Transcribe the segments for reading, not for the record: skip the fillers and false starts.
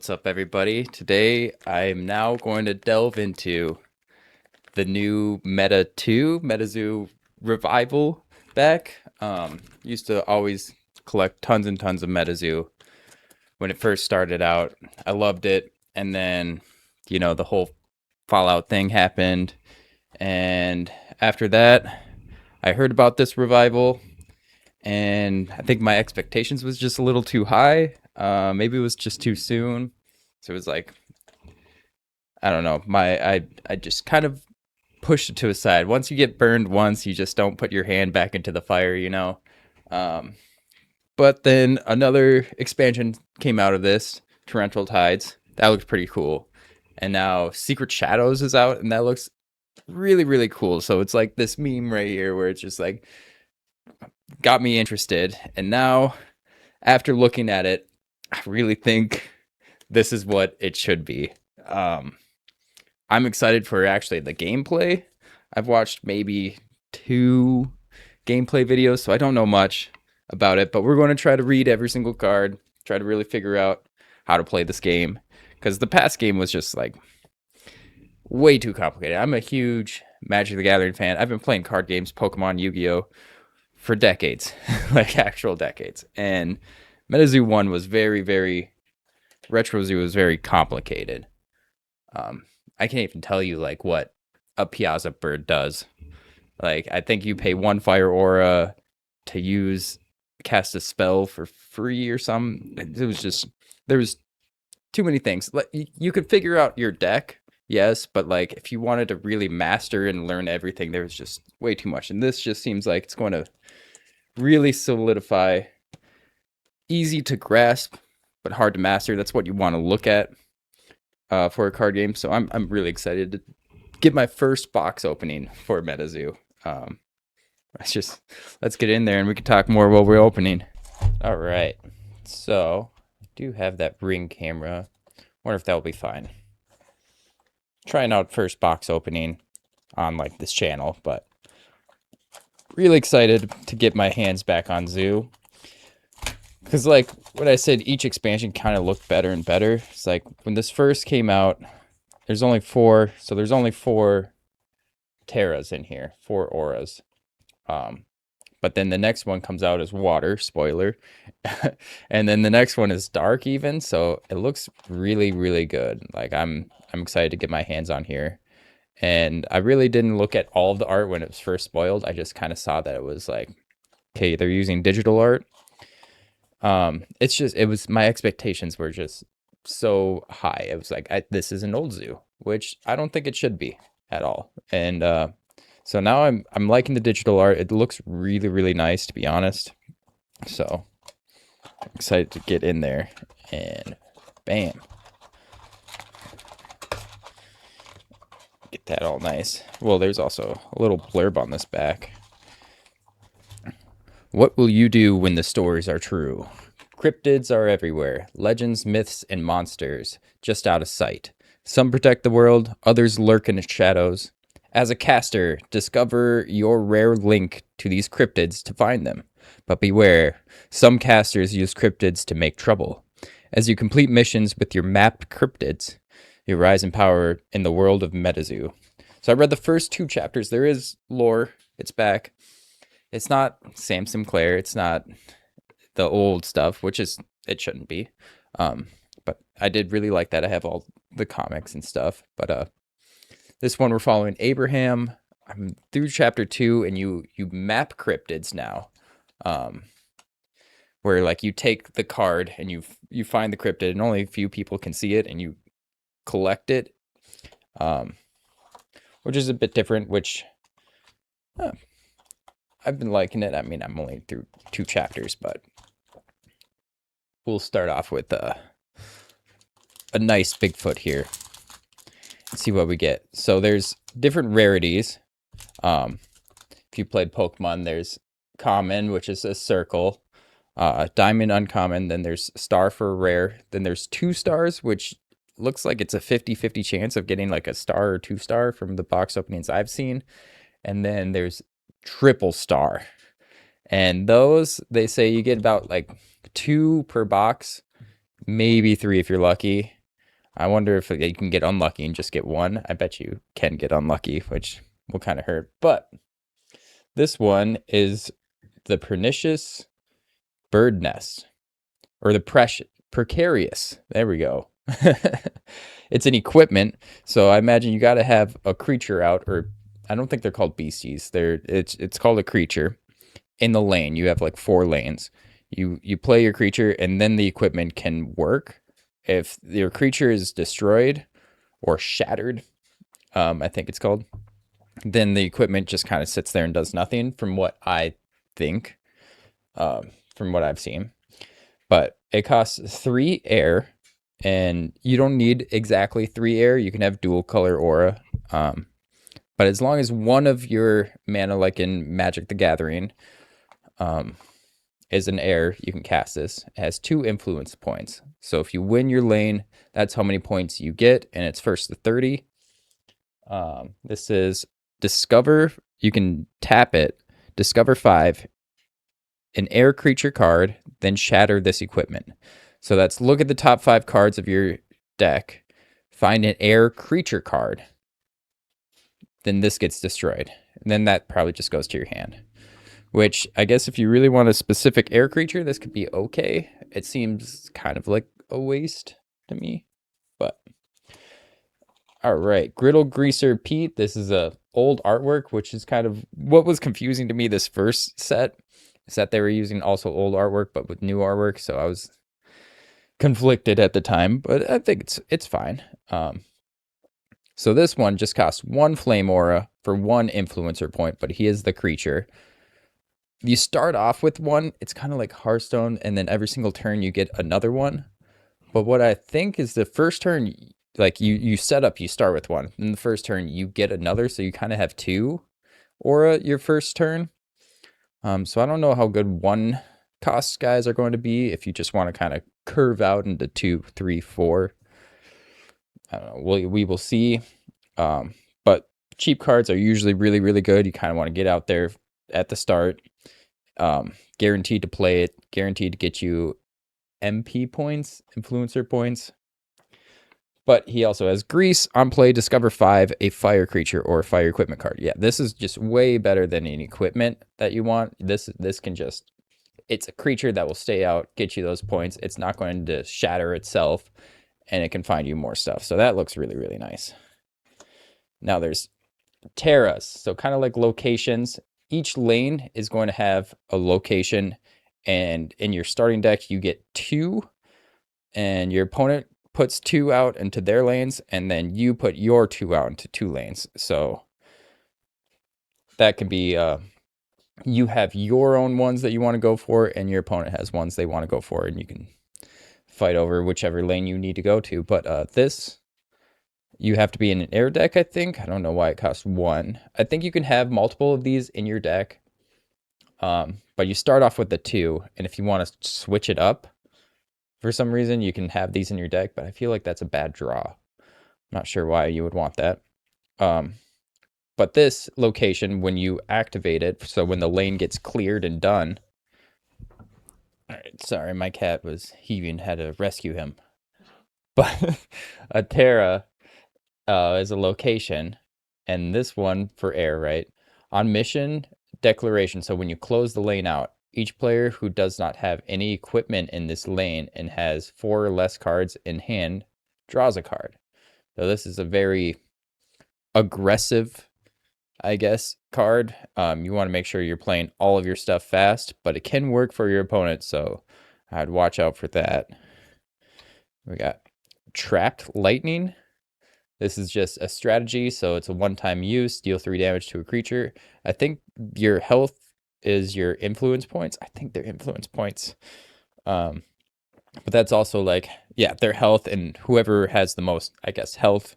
What's up, everybody? Today I'm now going to delve into the new Meta 2 MetaZoo revival back. Used to always collect tons and tons of MetaZoo when it first started out. I loved it, and then the whole Fallout thing happened, and after that, I heard about this revival, and I think my expectations was just a little too high. Maybe it was just too soon. So it was like, I don't know. I just kind of pushed it to a side. Once you get burned once, you just don't put your hand back into the fire. Um, but then another expansion came out of this, Torrential Tides. That looks pretty cool. And now Secret Shadows is out, and that looks really, really cool. So it's like this meme right here where it's just like got me interested. And now, after looking at it, I really think this is what it should be. Um, I'm excited for actually the gameplay. I've watched maybe 2 gameplay videos, so I don't know much about it, but we're going to try to read every single card, try to really figure out how to play this game. Because the past game was just like way too complicated. I'm a huge Magic the Gathering fan. I've been playing card games, Pokemon, Yu-Gi-Oh! For decades, like actual decades. And MetaZoo 1 was very, very, Retro Zoo was very complicated. I can't even tell you like what a Piazza bird does. Like I think you pay 1 fire aura to cast a spell for free or something. It was just there was too many things. Like you could figure out your deck, yes, but like if you wanted to really master and learn everything, there was just way too much. And this just seems like it's going to really solidify, easy to grasp, but hard to master. That's what you want to look at for a card game. So I'm really excited to get my first box opening for MetaZoo. Let's get in there and we can talk more while we're opening. All right. So I do have that ring camera. Wonder if that'll be fine. Trying out first box opening on like this channel, but really excited to get my hands back on Zoo. Because like what I said, each expansion kind of looked better and better. It's like when this first came out, there's only 4, so there's only 4 Terras in here, 4 auras. But then the next one comes out as water, spoiler. And then the next one is dark even, so it looks really, really good. Like I'm excited to get my hands on here. And I really didn't look at all of the art when it was first spoiled. I just kind of saw that it was like, okay, they're using digital art. It was my expectations were just so high. It was like this is an old zoo, which I don't think it should be at all. And so now I'm liking the digital art. It looks really, really nice, to be honest. So I'm excited to get in there and bam. Get that all nice. Well, there's also a little blurb on this back. What will you do when the stories are true? Cryptids are everywhere. Legends, myths, and monsters just out of sight. Some protect the world, others lurk in its shadows. As a caster, discover your rare link to these cryptids to find them. But beware, some casters use cryptids to make trouble. As you complete missions with your mapped cryptids, you rise in power in the world of MetaZoo. So I read the first 2 chapters. There is lore. It's back. It's not Sam Sinclair. It's not the old stuff, it shouldn't be. But I did really like that. I have all the comics and stuff. But this one we're following Abraham. I'm through chapter 2, and you map cryptids now. Where like you take the card and you find the cryptid, and only a few people can see it, and you collect it. Which is a bit different, which I've been liking it. I mean, I'm only through 2 chapters, but we'll start off with a nice Bigfoot here. See what we get. So there's different rarities. If you played Pokemon, there's common, which is a circle, diamond uncommon, then there's star for rare, then there's 2 stars, which looks like it's a 50-50 chance of getting like a star or 2 star from the box openings I've seen. And then there's triple star. And those, they say you get about like 2 per box. maybe 3 if you're lucky. I wonder if you can get unlucky and just get 1. I bet you can get unlucky, which will kind of hurt. But this one is the pernicious bird nest, or the precarious. There we go. It's an equipment, so I imagine you got to have a creature out, or I don't think they're called beasties. It's called a creature in the lane. You have like 4 lanes. You play your creature, and then the equipment can work. If your creature is destroyed or shattered, I think it's called, then the equipment just kind of sits there and does nothing. From what I think, from what I've seen, but it costs 3 air, and you don't need exactly 3 air. You can have dual color aura. But as long as one of your mana, like in Magic the Gathering, is an air, you can cast this. It has 2 influence points. So if you win your lane, that's how many points you get, and it's first to 30. This is discover. You can tap it, discover 5, an air creature card, then shatter this equipment. So that's look at the top 5 cards of your deck, find an air creature card, then this gets destroyed. And then that probably just goes to your hand. Which I guess if you really want a specific air creature, this could be okay. It seems kind of like a waste to me, but all right. Griddle Greaser Pete. This is a old artwork, which is kind of what was confusing to me this first set, is that they were using also old artwork, but with new artwork. So I was conflicted at the time, but I think it's fine. So this one just costs 1 flame aura for 1 influencer point, but he is the creature. You start off with 1. It's kind of like Hearthstone, and then every single turn you get another one. But what I think is the first turn, like you set up, you start with 1. In the first turn, you get another, so you kind of have 2 aura your first turn. So I don't know how good 1 cost guys are going to be if you just want to kind of curve out into 2, 3, 4. I don't know. We will see. But cheap cards are usually really, really good. You kind of want to get out there at the start. Guaranteed to play it, guaranteed to get you MP points, influencer points. But he also has Grease on play, discover 5, a fire creature or fire equipment card. Yeah, this is just way better than an equipment that you want. This can just, it's a creature that will stay out, get you those points. It's not going to shatter itself, and it can find you more stuff. So that looks really, really nice. Now there's Terras, so kind of like locations. Each lane is going to have a location, and in your starting deck you get 2, and your opponent puts 2 out into their lanes, and then you put your 2 out into 2 lanes. So that can be you have your own ones that you want to go for, and your opponent has ones they want to go for, and you can fight over whichever lane you need to go to. But this, you have to be in an air deck, I think. I don't know why it costs 1. I think you can have multiple of these in your deck. But you start off with the 2, and if you want to switch it up for some reason, you can have these in your deck, but I feel like that's a bad draw. I'm not sure why you would want that. But this location, when you activate it, so when the lane gets cleared and done. All right, sorry, my cat he even had to rescue him. But a Terra is a location, and this one for air, right? On mission declaration, so when you close the lane out, each player who does not have any equipment in this lane and has 4 or less cards in hand draws a card. So this is a very aggressive, I guess, card. You want to make sure you're playing all of your stuff fast, but it can work for your opponent, so I'd watch out for that. We got Trapped Lightning. This is just a strategy, so it's a one-time use, deal 3 damage to a creature. I think your health is your influence points. I think they're influence points. But that's also like, yeah, their health, and whoever has the most, I guess, health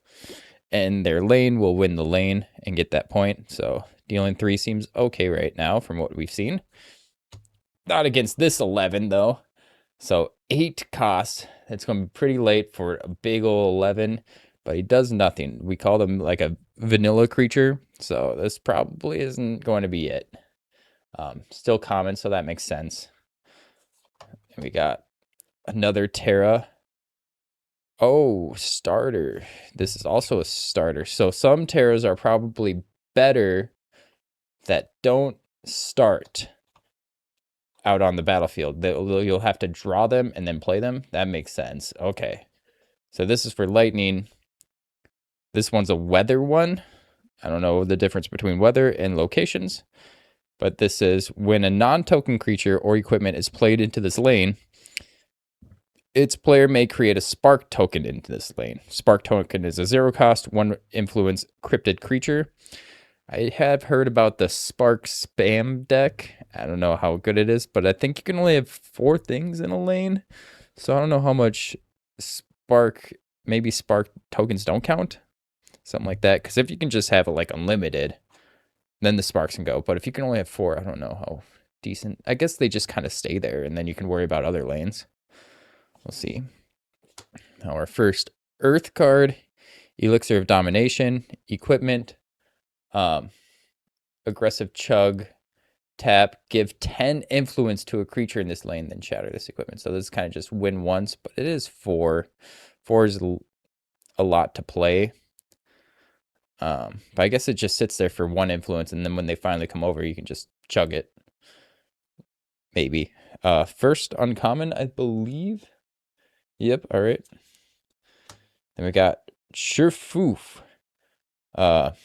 in their lane will win the lane and get that point. So dealing 3 seems okay right now from what we've seen. Not against this 11, though. So 8 costs. It's going to be pretty late for a big old 11. But he does nothing. We call him like a vanilla creature, so this probably isn't going to be it. Still common, so that makes sense. And we got another Terra. Oh, starter. This is also a starter. So some terrors are probably better that don't start out on the battlefield. You'll have to draw them and then play them. That makes sense. Okay. So this is for lightning. This one's a weather one. I don't know the difference between weather and locations, but this is when a non-token creature or equipment is played into this lane, its player may create a spark token into this lane. Spark token is a 0 cost, 1 influence cryptid creature. I have heard about the spark spam deck. I don't know how good it is, but I think you can only have 4 things in a lane. So I don't know how much spark, maybe spark tokens don't count. Something like that. Because if you can just have it like unlimited, then the sparks can go. But if you can only have 4, I don't know how decent. I guess they just kind of stay there and then you can worry about other lanes. We'll see. Now our first Earth card, Elixir of Domination, equipment, aggressive chug, tap, give 10 influence to a creature in this lane, then shatter this equipment. So this is kind of just win once, but it is 4. 4 is a lot to play. But I guess it just sits there for 1 influence, and then when they finally come over, you can just chug it. Maybe. First uncommon, I believe. Yep, all right. Then we got Sherfoof. 5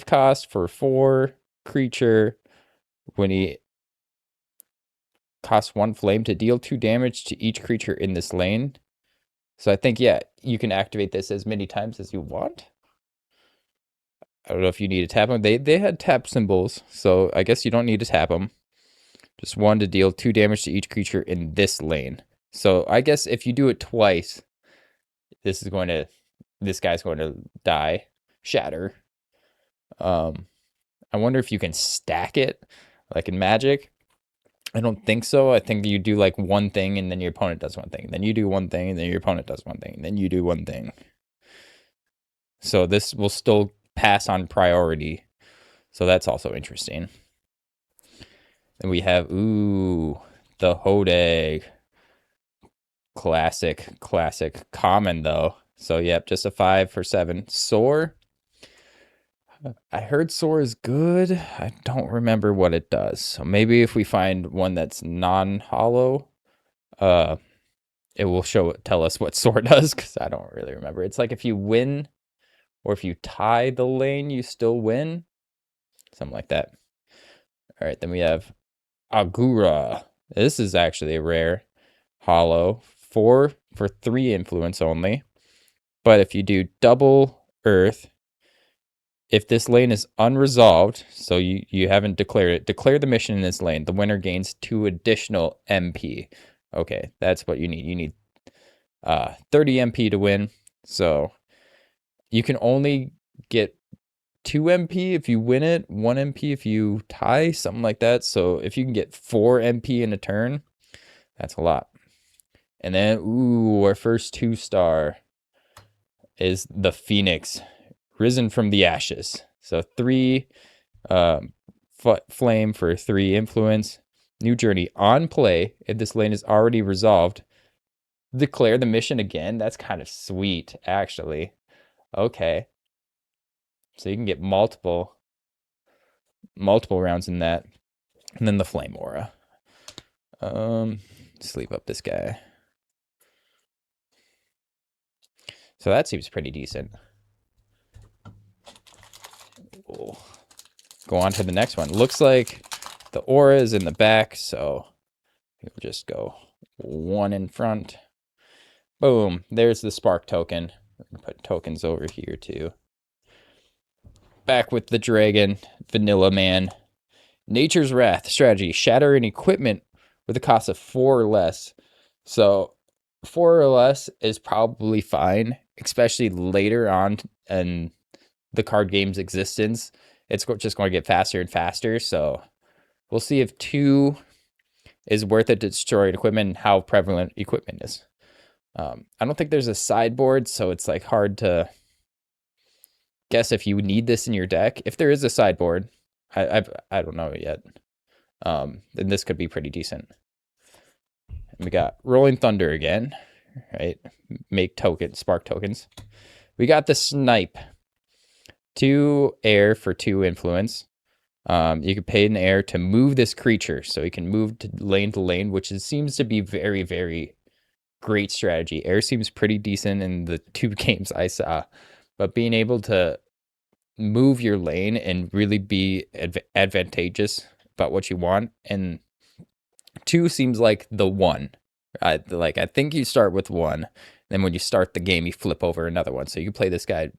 cost for 4 creature. When he costs 1 flame to deal 2 damage to each creature in this lane. So I think, yeah, you can activate this as many times as you want. I don't know if you need to tap them. They had tap symbols, so I guess you don't need to tap them. Just 1 to deal 2 damage to each creature in this lane. So I guess if you do it twice, this guy's going to die, shatter. I wonder if you can stack it like in Magic. I don't think so. I think you do like 1 thing and then your opponent does 1 thing. Then you do 1 thing and then your opponent does 1 thing. And then you do 1 thing. So this will still pass on priority. So that's also interesting. Then we have, the Hodeg. Classic common though. So yep, just a 5 for 7. Soar. I heard Soar is good. I don't remember what it does. So maybe if we find one that's non-hollow, it will tell us what Soar does, because I don't really remember. It's like if you win or if you tie the lane, you still win. Something like that. All right, then we have Agura. This is actually a rare hollow. 4 for 3 influence only. But if you do double Earth, if this lane is unresolved, so you haven't declared it, declare the mission in this lane. The winner gains 2 additional MP. Okay, that's what you need. You need 30 MP to win. So you can only get 2 MP if you win it, 1 MP if you tie, something like that. So if you can get 4 MP in a turn, that's a lot. And then, our first 2-star is the Phoenix, risen from the ashes. So 3 flame for 3 influence. New journey on play. If this lane is already resolved, declare the mission again. That's kind of sweet, actually. Okay. So you can get multiple rounds in that. And then the flame aura. Sleep up this guy. So that seems pretty decent. We'll go on to the next one. Looks like the aura is in the back, so we'll just go 1 in front. Boom, there's the spark token. Put tokens over here too. Back with the dragon, Vanilla Man. Nature's Wrath strategy. Shatter an equipment with a cost of 4 or less. So 4 or less is probably fine, especially later on in the card game's existence. It's just going to get faster and faster. So we'll see if 2 is worth it to destroy equipment and how prevalent equipment is. I don't think there's a sideboard, so it's like hard to guess if you need this in your deck. If there is a sideboard, I don't know yet. Then this could be pretty decent. And we got Rolling Thunder again. right? Make tokens, spark tokens. We got the snipe. 2 air for 2 influence. You can pay an air to move this creature, so you can move to lane, which seems to be very, very great strategy. Air seems pretty decent in the 2 games I saw, but being able to move your lane and really be advantageous about what you want, and 2 seems like the 1. I think you start with 1, then when you start the game, you flip over another one, so you can play this guy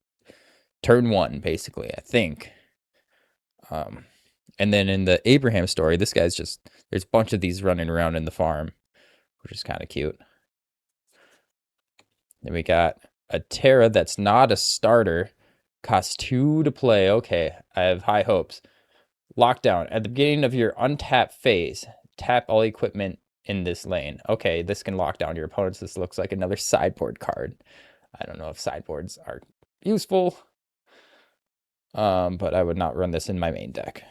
turn 1, basically, I think. And then in the Abraham story, this guy's just, there's a bunch of these running around in the farm, which is kind of cute. Then we got a Terra that's not a starter, costs 2 to play. Okay, I have high hopes. Lockdown. At the beginning of your untapped phase, tap all equipment in this lane. Okay, this can lock down your opponents. This looks like another sideboard card. I don't know if sideboards are useful, but I would not run this in my main deck.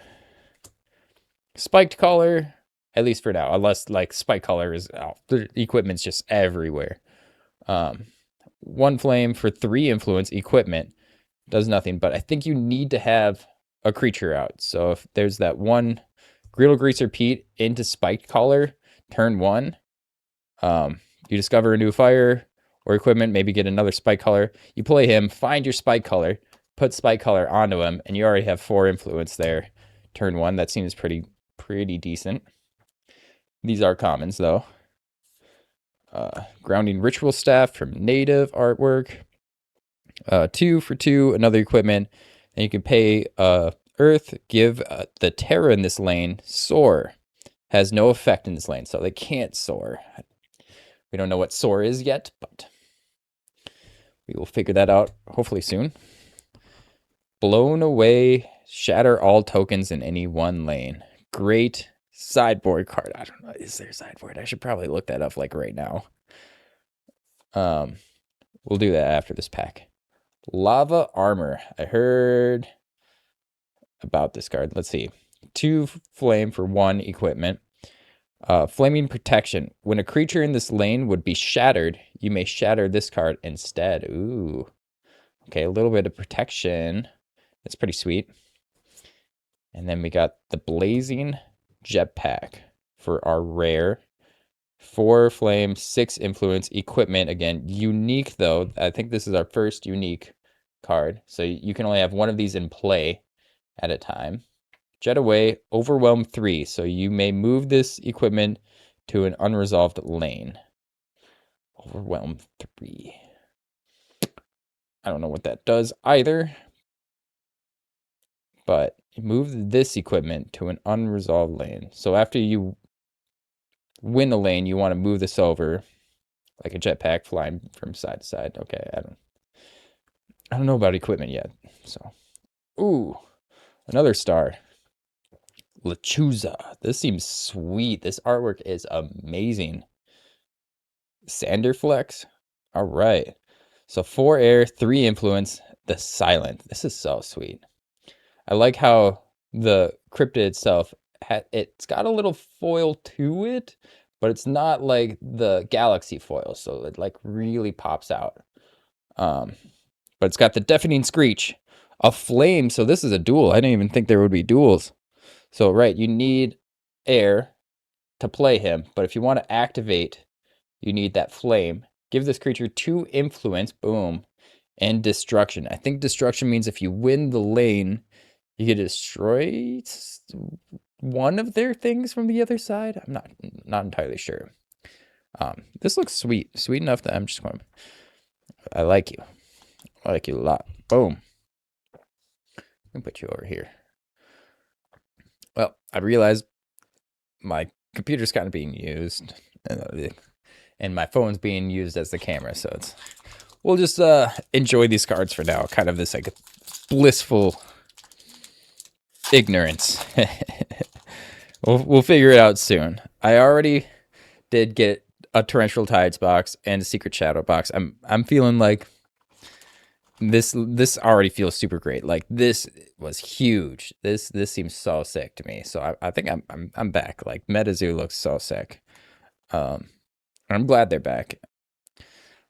Spiked collar, at least for now, unless like spike collar is the equipment's just everywhere. 1 flame for 3 influence equipment does nothing, but I think you need to have a creature out. So if there's that 1 Griddle Greaser Pete into spiked collar, turn 1, you discover a new fire or equipment, maybe get another spike collar. You play him, find your spike collar, put spike collar onto him, and you already have 4 influence there. Turn 1, that seems pretty decent. These are commons though. Grounding Ritual Staff from native artwork. 2 for 2, another equipment, and you can pay Earth, give the Terra in this lane soar. Has no effect in this lane, so they can't soar. We don't know what soar is yet, but we will figure that out hopefully soon. Blown away, shatter all tokens in any 1 lane. Great sideboard card. I don't know, is there sideboard? I should probably look that up like right now. We'll do that after this pack. Lava Armor. I heard about this card. Let's see. 2 flame for 1 equipment. Flaming Protection. When a creature in this lane would be shattered, you may shatter this card instead. Ooh. Okay, a little bit of protection. That's pretty sweet. And then we got the Blazing Jetpack for our rare. 4 flame, 6 influence equipment. Again, unique though. I think this is our first unique card. So you can only have 1 of these in play at a time. Jet away, overwhelm 3. So you may move this equipment to an unresolved lane. Overwhelm 3. I don't know what that does either. But move this equipment to an unresolved lane. So after you win the lane, you want to move this over like a jetpack flying from side to side. Okay, I don't know about equipment yet. So, ooh, another star. Lechuza. This seems sweet. This artwork is amazing. Sanderflex. All right. So 4 air, 3 influence, the silent. This is so sweet. I like how the cryptid itself, it's got a little foil to it, but it's not like the galaxy foil, so it like really pops out. But it's got the deafening screech, a flame. So this is a duel. I didn't even think there would be duels. So right, you need air to play him, but if you want to activate, you need that flame. Give this creature 2 influence, boom, and destruction. I think destruction means if you win the lane, you can destroy 1 of their things from the other side. I'm not entirely sure. This looks sweet enough that I'm just going. I like you. I like you a lot. Boom. Let me put you over here. Well, I realized my computer's kind of being used, and my phone's being used as the camera. So we'll just enjoy these cards for now. Kind of this like blissful ignorance. We'll figure it out soon. I already did get a Torrential Tides box and a Secret Shadow box. I'm feeling like this already feels super great. Like this was huge. This seems so sick to me. So I think I'm back. Like MetaZoo looks so sick. I'm glad they're back.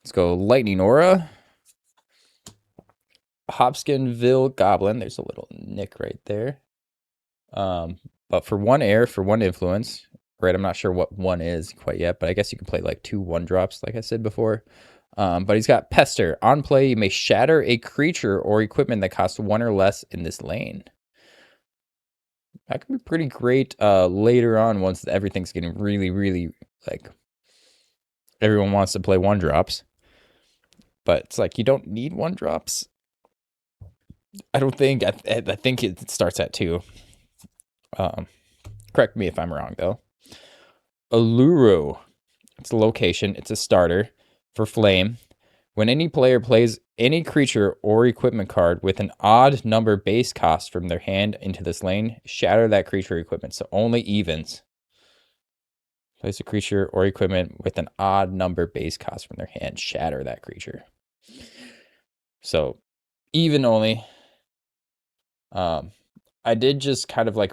Let's go Lightning Aura. Hopkinsville Goblin. There's a little nick right there. But for 1 air, for 1 influence, right? I'm not sure what 1 is quite yet, but I guess you can play like 2 1-drops, like I said before. But he's got Pester. On play, you may shatter a creature or equipment that costs 1 or less in this lane. That can be pretty great later on once everything's getting really, really, like, everyone wants to play 1-drops. But it's like, you don't need 1-drops. I don't think. I think it starts at 2. Correct me if I'm wrong, though. Alluro. It's a location. It's a starter for Flame. When any player plays any creature or equipment card with an odd number base cost from their hand into this lane, shatter that creature or equipment. So only evens. Place a creature or equipment with an odd number base cost from their hand. Shatter that creature. So even only. I did just kind of like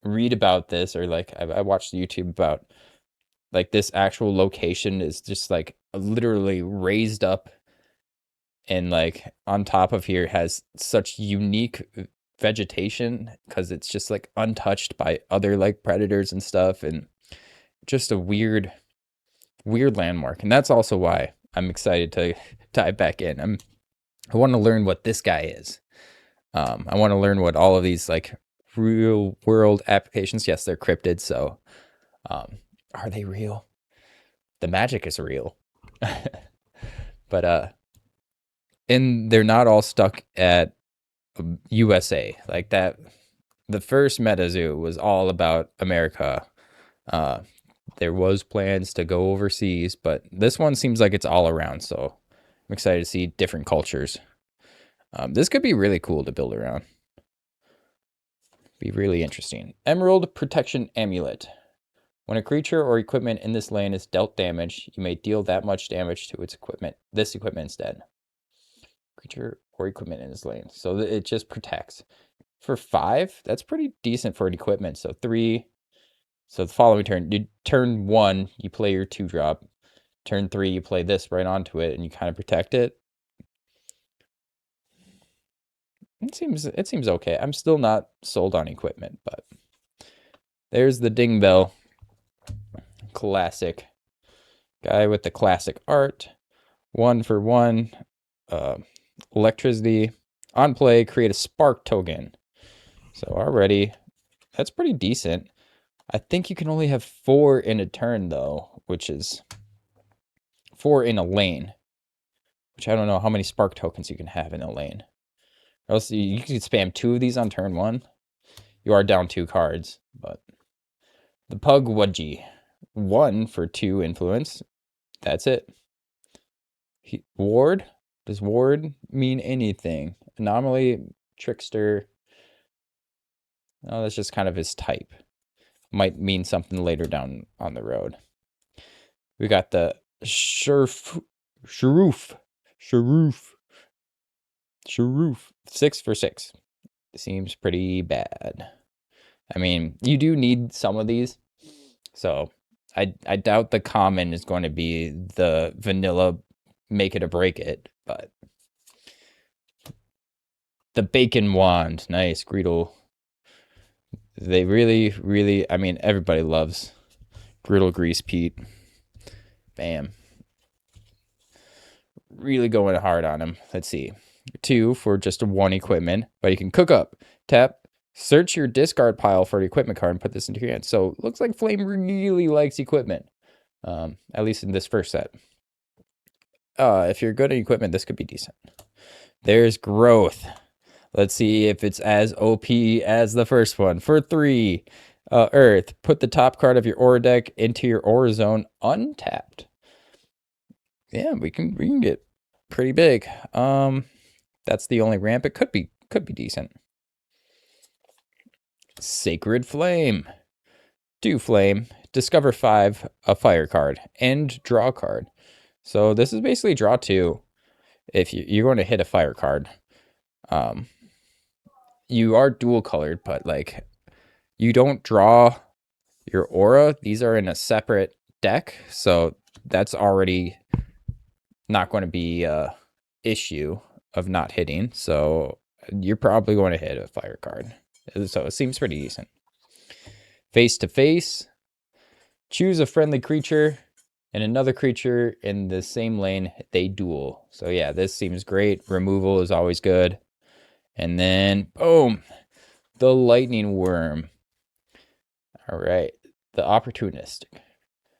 read about this, or like I watched YouTube about like this actual location is just like literally raised up, and like on top of here has such unique vegetation because it's just like untouched by other like predators and stuff, and just a weird landmark. And that's also why I'm excited to dive back in. I want to learn what this guy is. I want to learn what all of these like real world applications, yes, they're cryptid, so are they real? The magic is real. But and they're not all stuck at USA like that. The first MetaZoo was all about America. There was plans to go overseas, but this one seems like it's all around, so I'm excited to see different cultures. This could be really cool to build around. Be really interesting. Emerald Protection Amulet. When a creature or equipment in this lane is dealt damage, you may deal that much damage to its equipment. This equipment instead. Creature or equipment in this lane. So it just protects. For 5, that's pretty decent for an equipment. So 3. So the following turn, turn 1, you play your 2-drop. Turn 3, you play this right onto it, and you kind of protect it. It seems okay. I'm still not sold on equipment, but there's the ding bell. Classic guy with the classic art. 1 for 1. Electricity. On play, create a spark token. So already, that's pretty decent. I think you can only have 4 in a turn, though, which is 4 in a lane. Which I don't know how many spark tokens you can have in a lane. Or else you could spam 2 of these on turn 1. You are down 2 cards, but the Pug Wudgie. 1 for 2 influence. That's it. Ward? Does ward mean anything? Anomaly, trickster. Oh, that's just kind of his type. Might mean something later down on the road. We got the Sharoof. 6 for 6. Seems pretty bad. I mean, you do need some of these. So I doubt the common is going to be the vanilla make it or break it, but the bacon wand, nice. Greedle. They really, I mean, everybody loves Greedle Grease Pete. Bam. Really going hard on him. Let's see. 2 for just 1 equipment, but you can cook up. Tap, search your discard pile for an equipment card and put this into your hand. So looks like Flame really likes equipment, at least in this first set. If you're good at equipment, this could be decent. There's Growth. Let's see if it's as OP as the first one. For 3, Earth, put the top card of your aura deck into your aura zone untapped. Yeah, we can get pretty big. That's the only ramp. It could be decent. Sacred Flame. 2 flame. Discover 5, a fire card, and draw a card. So this is basically draw 2. If you're going to hit a fire card, you are dual colored, but like you don't draw your aura. These are in a separate deck, so that's already not going to be a issue of not hitting. So you're probably going to hit a fire card. So it seems pretty decent. Face to face, choose a friendly creature and another creature in the same lane. They duel. So yeah, this seems great. Removal is always good. And then boom, the lightning worm. All right, the opportunistic.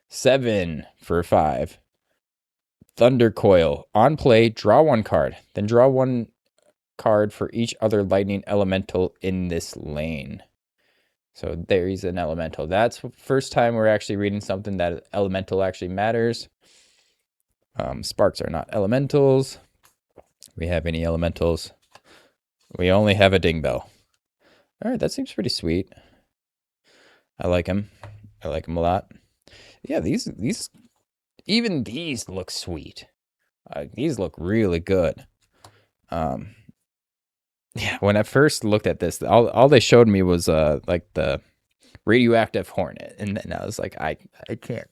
7 for 5. Thunder Coil. On play, draw 1 card. Then draw 1 card for each other lightning elemental in this lane. So there's an elemental. That's the first time we're actually reading something that elemental actually matters. Sparks are not elementals. We have any elementals? We only have a ding bell. All right, that seems pretty sweet. I like him. I like him a lot. Yeah, these even these look sweet. These look really good. Yeah, when I first looked at this, all they showed me was like the radioactive hornet, and then I was like, I can't.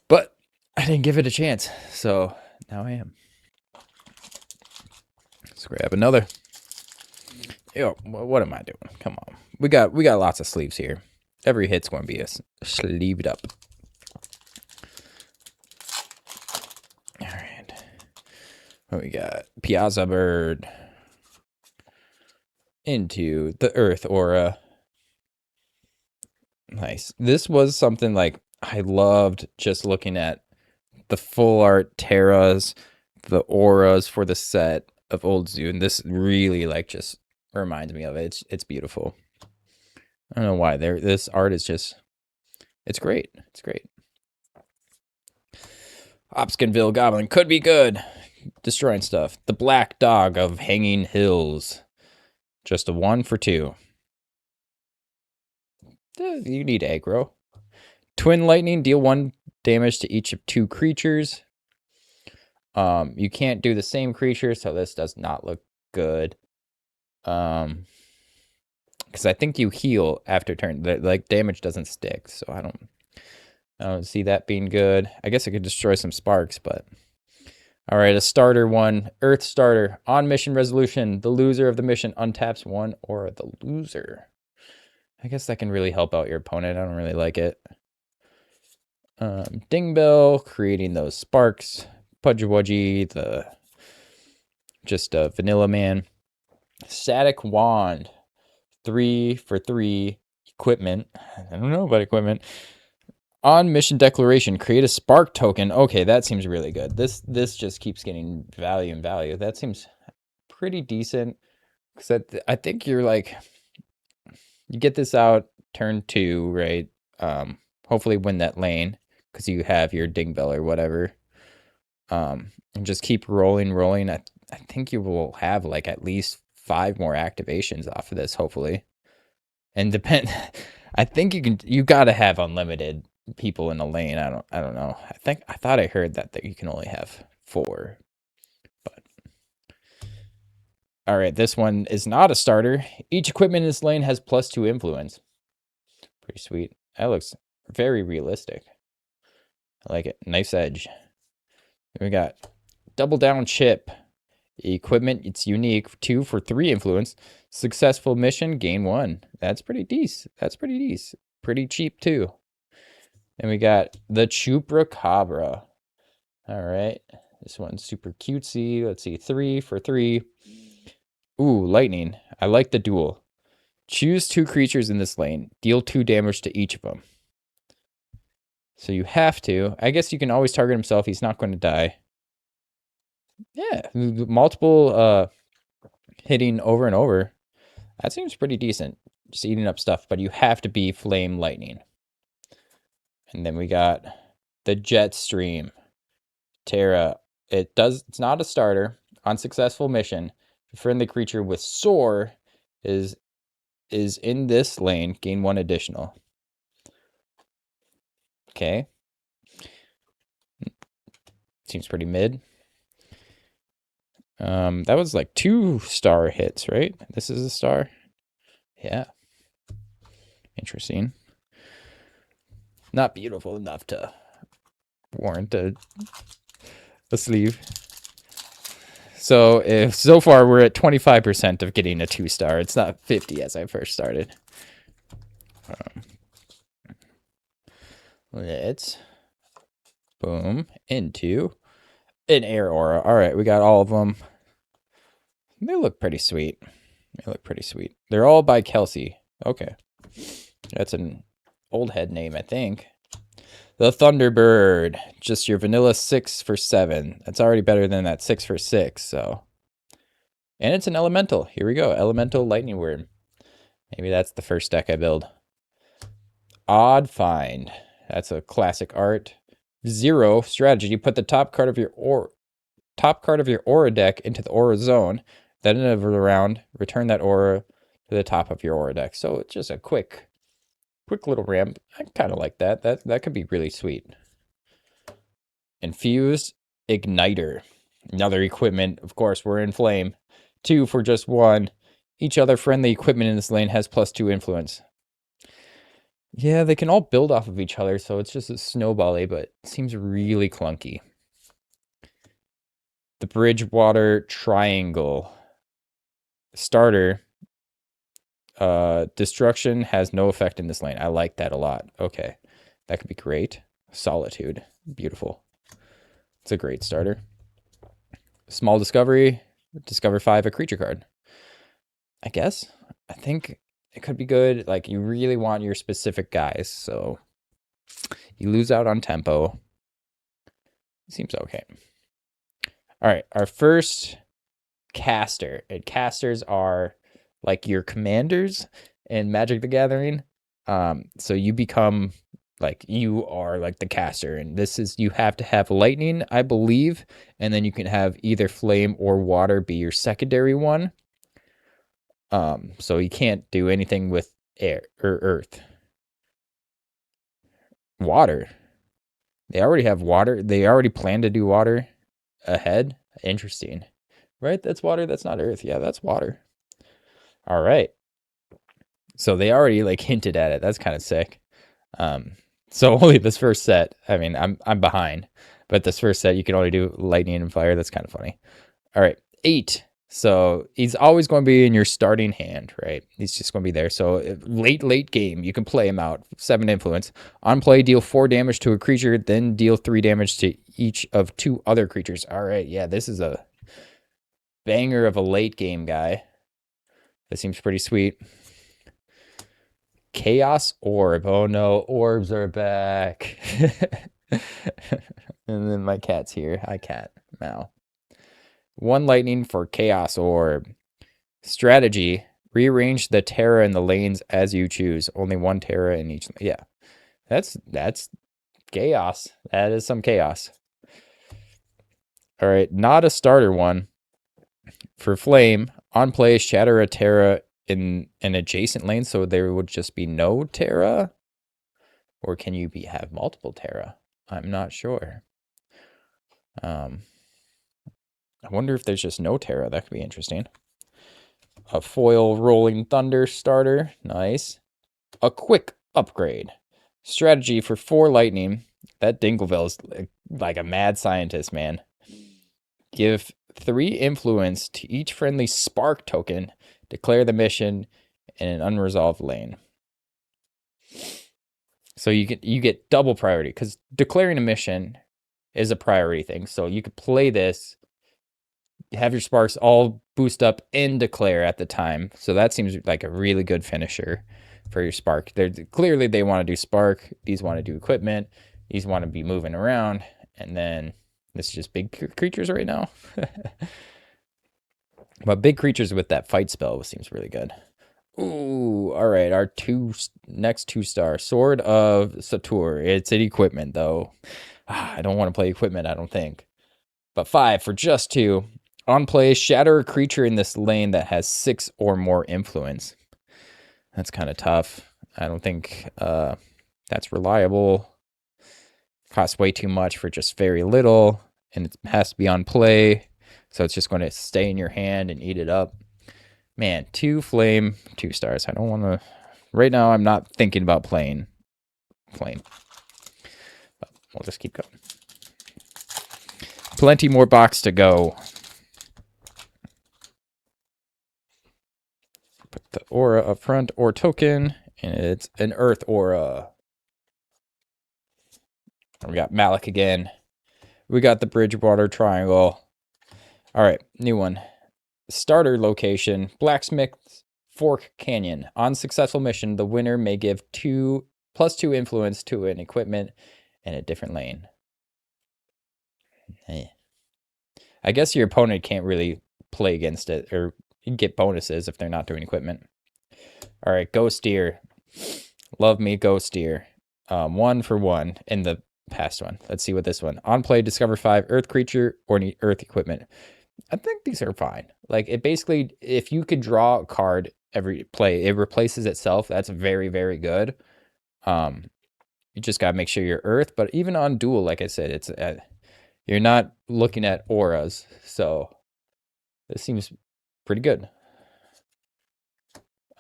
But I didn't give it a chance, so now I am. Let's grab another. Yo, what am I doing? Come on, we got lots of sleeves here. Every hit's going to be a sleeved up. All right, what we got? Piazza Bird. Into the Earth Aura. Nice. This was something like I loved just looking at the full art Terras, the auras for the set of Old Zoo, and this really like just reminds me of it. It's beautiful. I don't know why. This art is just it's great. It's great. Hopkinsville Goblin could be good. Destroying stuff. The Black Dog of Hanging Hills. Just a 1 for 2. You need aggro. Twin Lightning, deal 1 damage to each of 2 creatures. You can't do the same creature, so this does not look good. Because I think you heal after turn. Like damage doesn't stick, so I don't see that being good. I guess it could destroy some sparks, but all right, a starter 1, Earth Starter on mission resolution. The loser of the mission untaps 1 or the loser. I guess that can really help out your opponent. I don't really like it. Ding Bell, creating those sparks. Pudgewudgie, the just a vanilla man. Static Wand, 3 for 3. Equipment. I don't know about equipment. On mission declaration, create a spark token. Okay, that seems really good. This just keeps getting value and value. That seems pretty decent. Because I think you're like, you get this out turn 2, right? Hopefully win that lane because you have your ding bell or whatever. And just keep rolling. I think you will have like at least 5 more activations off of this, hopefully. And I think you gotta have unlimited people in the lane. I don't know. I thought I heard that you can only have 4. But all right, this one is not a starter. Each equipment in this lane has +2 influence. Pretty sweet. That looks very realistic. I like it. Nice edge. Then we got Double Down Chip. Equipment, it's unique. 2 for 3 influence. Successful mission, gain 1. That's pretty decent. Pretty cheap too. And we got the Chupacabra. All right. This one's super cutesy. Let's see. 3 for 3. Ooh, lightning. I like the duel. Choose 2 creatures in this lane. Deal 2 damage to each of them. So you have to. I guess you can always target himself. He's not going to die. Yeah. Multiple hitting over and over. That seems pretty decent. Just eating up stuff. But you have to be Flame Lightning. And then we got the Jet Stream. Terra. It's not a starter. On successful mission, a friendly creature with Soar is in this lane, gain 1 additional. Okay. Seems pretty mid. That was like 2-star hits, right? This is a star. Yeah. Interesting. Not beautiful enough to warrant a a sleeve. So if so far we're at 25% of getting a 2-star. It's not 50 as I first started. Let's boom into an air aura. All right, we got all of them. They look pretty sweet. They look pretty sweet. They're all by Kelsey. Okay. That's an old head name, I think. The Thunderbird. Just your vanilla 6 for 7. That's already better than that 6 for 6, so. And it's an elemental. Here we go. Elemental Lightning Worm. Maybe that's the first deck I build. Odd Find. That's a classic art. 0 strategy. Put the top card of your aura deck into the aura zone. Then at the end of the round, return that aura to the top of your aura deck. So it's just a quick little ramp. I kind of like that. That could be really sweet. Infused Igniter. Another equipment. Of course, we're in flame. 2 for just 1. Each other friendly equipment in this lane has +2 influence. Yeah, they can all build off of each other, so it's just a snowball-y, but it seems really clunky. The Bridgewater Triangle. Starter. Destruction has no effect in this lane. I like that a lot. Okay, that could be great. Solitude. Beautiful. It's a great starter. Small discovery. Discover 5, a creature card. I guess. I think it could be good. Like, you really want your specific guys, so you lose out on tempo. Seems okay. All right, our first caster. And casters are like your commanders in Magic the Gathering. So you become like, you are like the caster, and this is, you have to have lightning, I believe, and then you can have either flame or water be your secondary one. So you can't do anything with air or earth. Water. They already have water. They already plan to do water ahead. Interesting. Right? That's water. That's not earth. Yeah, that's water. All right. So they already like hinted at it. That's kind of sick. So only this first set. I mean, I'm behind, but this first set you can only do lightning and fire. That's kind of funny. All right, 8. So he's always going to be in your starting hand, right? He's just going to be there. So late game, you can play him out. 7 influence. On play, deal 4 damage to a creature, then deal 3 damage to each of 2 other creatures. All right, yeah, this is a banger of a late game guy. That seems pretty sweet. Chaos Orb. Oh no, orbs are back. And then my cat's here. Hi, cat. Meow. 1 lightning for Chaos Orb. Strategy. Rearrange the Terra in the lanes as you choose. Only 1 Terra in each. Yeah. That's chaos. That is some chaos. All right. Not a starter one. For Flame. On play, shatter a Terra in an adjacent lane, so there would just be no Terra? Or can you have multiple Terra? I'm not sure. I wonder if there's just no Terra. That could be interesting. A foil Rolling Thunder starter. Nice. A quick upgrade. Strategy for 4 lightning. That Dingleville's like a mad scientist, man. Give 3 influence to each friendly spark token. Declare the mission in an unresolved lane. So you get double priority, because declaring a mission is a priority thing. So you could play this, have your sparks all boost up and declare at the time. So that seems like a really good finisher for your spark. Clearly they want to do spark. These want to do equipment. These want to be moving around. And then this is just big creatures right now. But big creatures with that fight spell seems really good. Ooh, all right. Our next 2-star Sword of Satur. It's an equipment though. I don't want to play equipment, I don't think. But 5 for just 2. On play, shatter a creature in this lane that has 6 or more influence. That's kind of tough. I don't think that's reliable. Costs way too much for just very little, and it has to be on play, so it's just going to stay in your hand and eat it up. Man, 2 flame, 2 stars. I don't want to. Right now, I'm not thinking about playing flame. But we'll just keep going. Plenty more box to go. Put the aura up front, or token, and it's an earth aura. We got Malik again. We got the Bridgewater Triangle. All right, new one. Starter location, Blacksmith Fork Canyon. On successful mission, the winner may give +2 influence to an equipment in a different lane. Hey. I guess your opponent can't really play against it or get bonuses if they're not doing equipment. All right, Ghost Deer. Love me Ghost Deer. 1 for 1 in the past one. Let's see what this one. On play, discover 5 earth creature or earth equipment. I think these are fine. Like, it basically, if you could draw a card every play, it replaces itself. That's very, very good. You just got to make sure you're earth. But even on duel, like I said, it's you're not looking at auras. So this seems pretty good.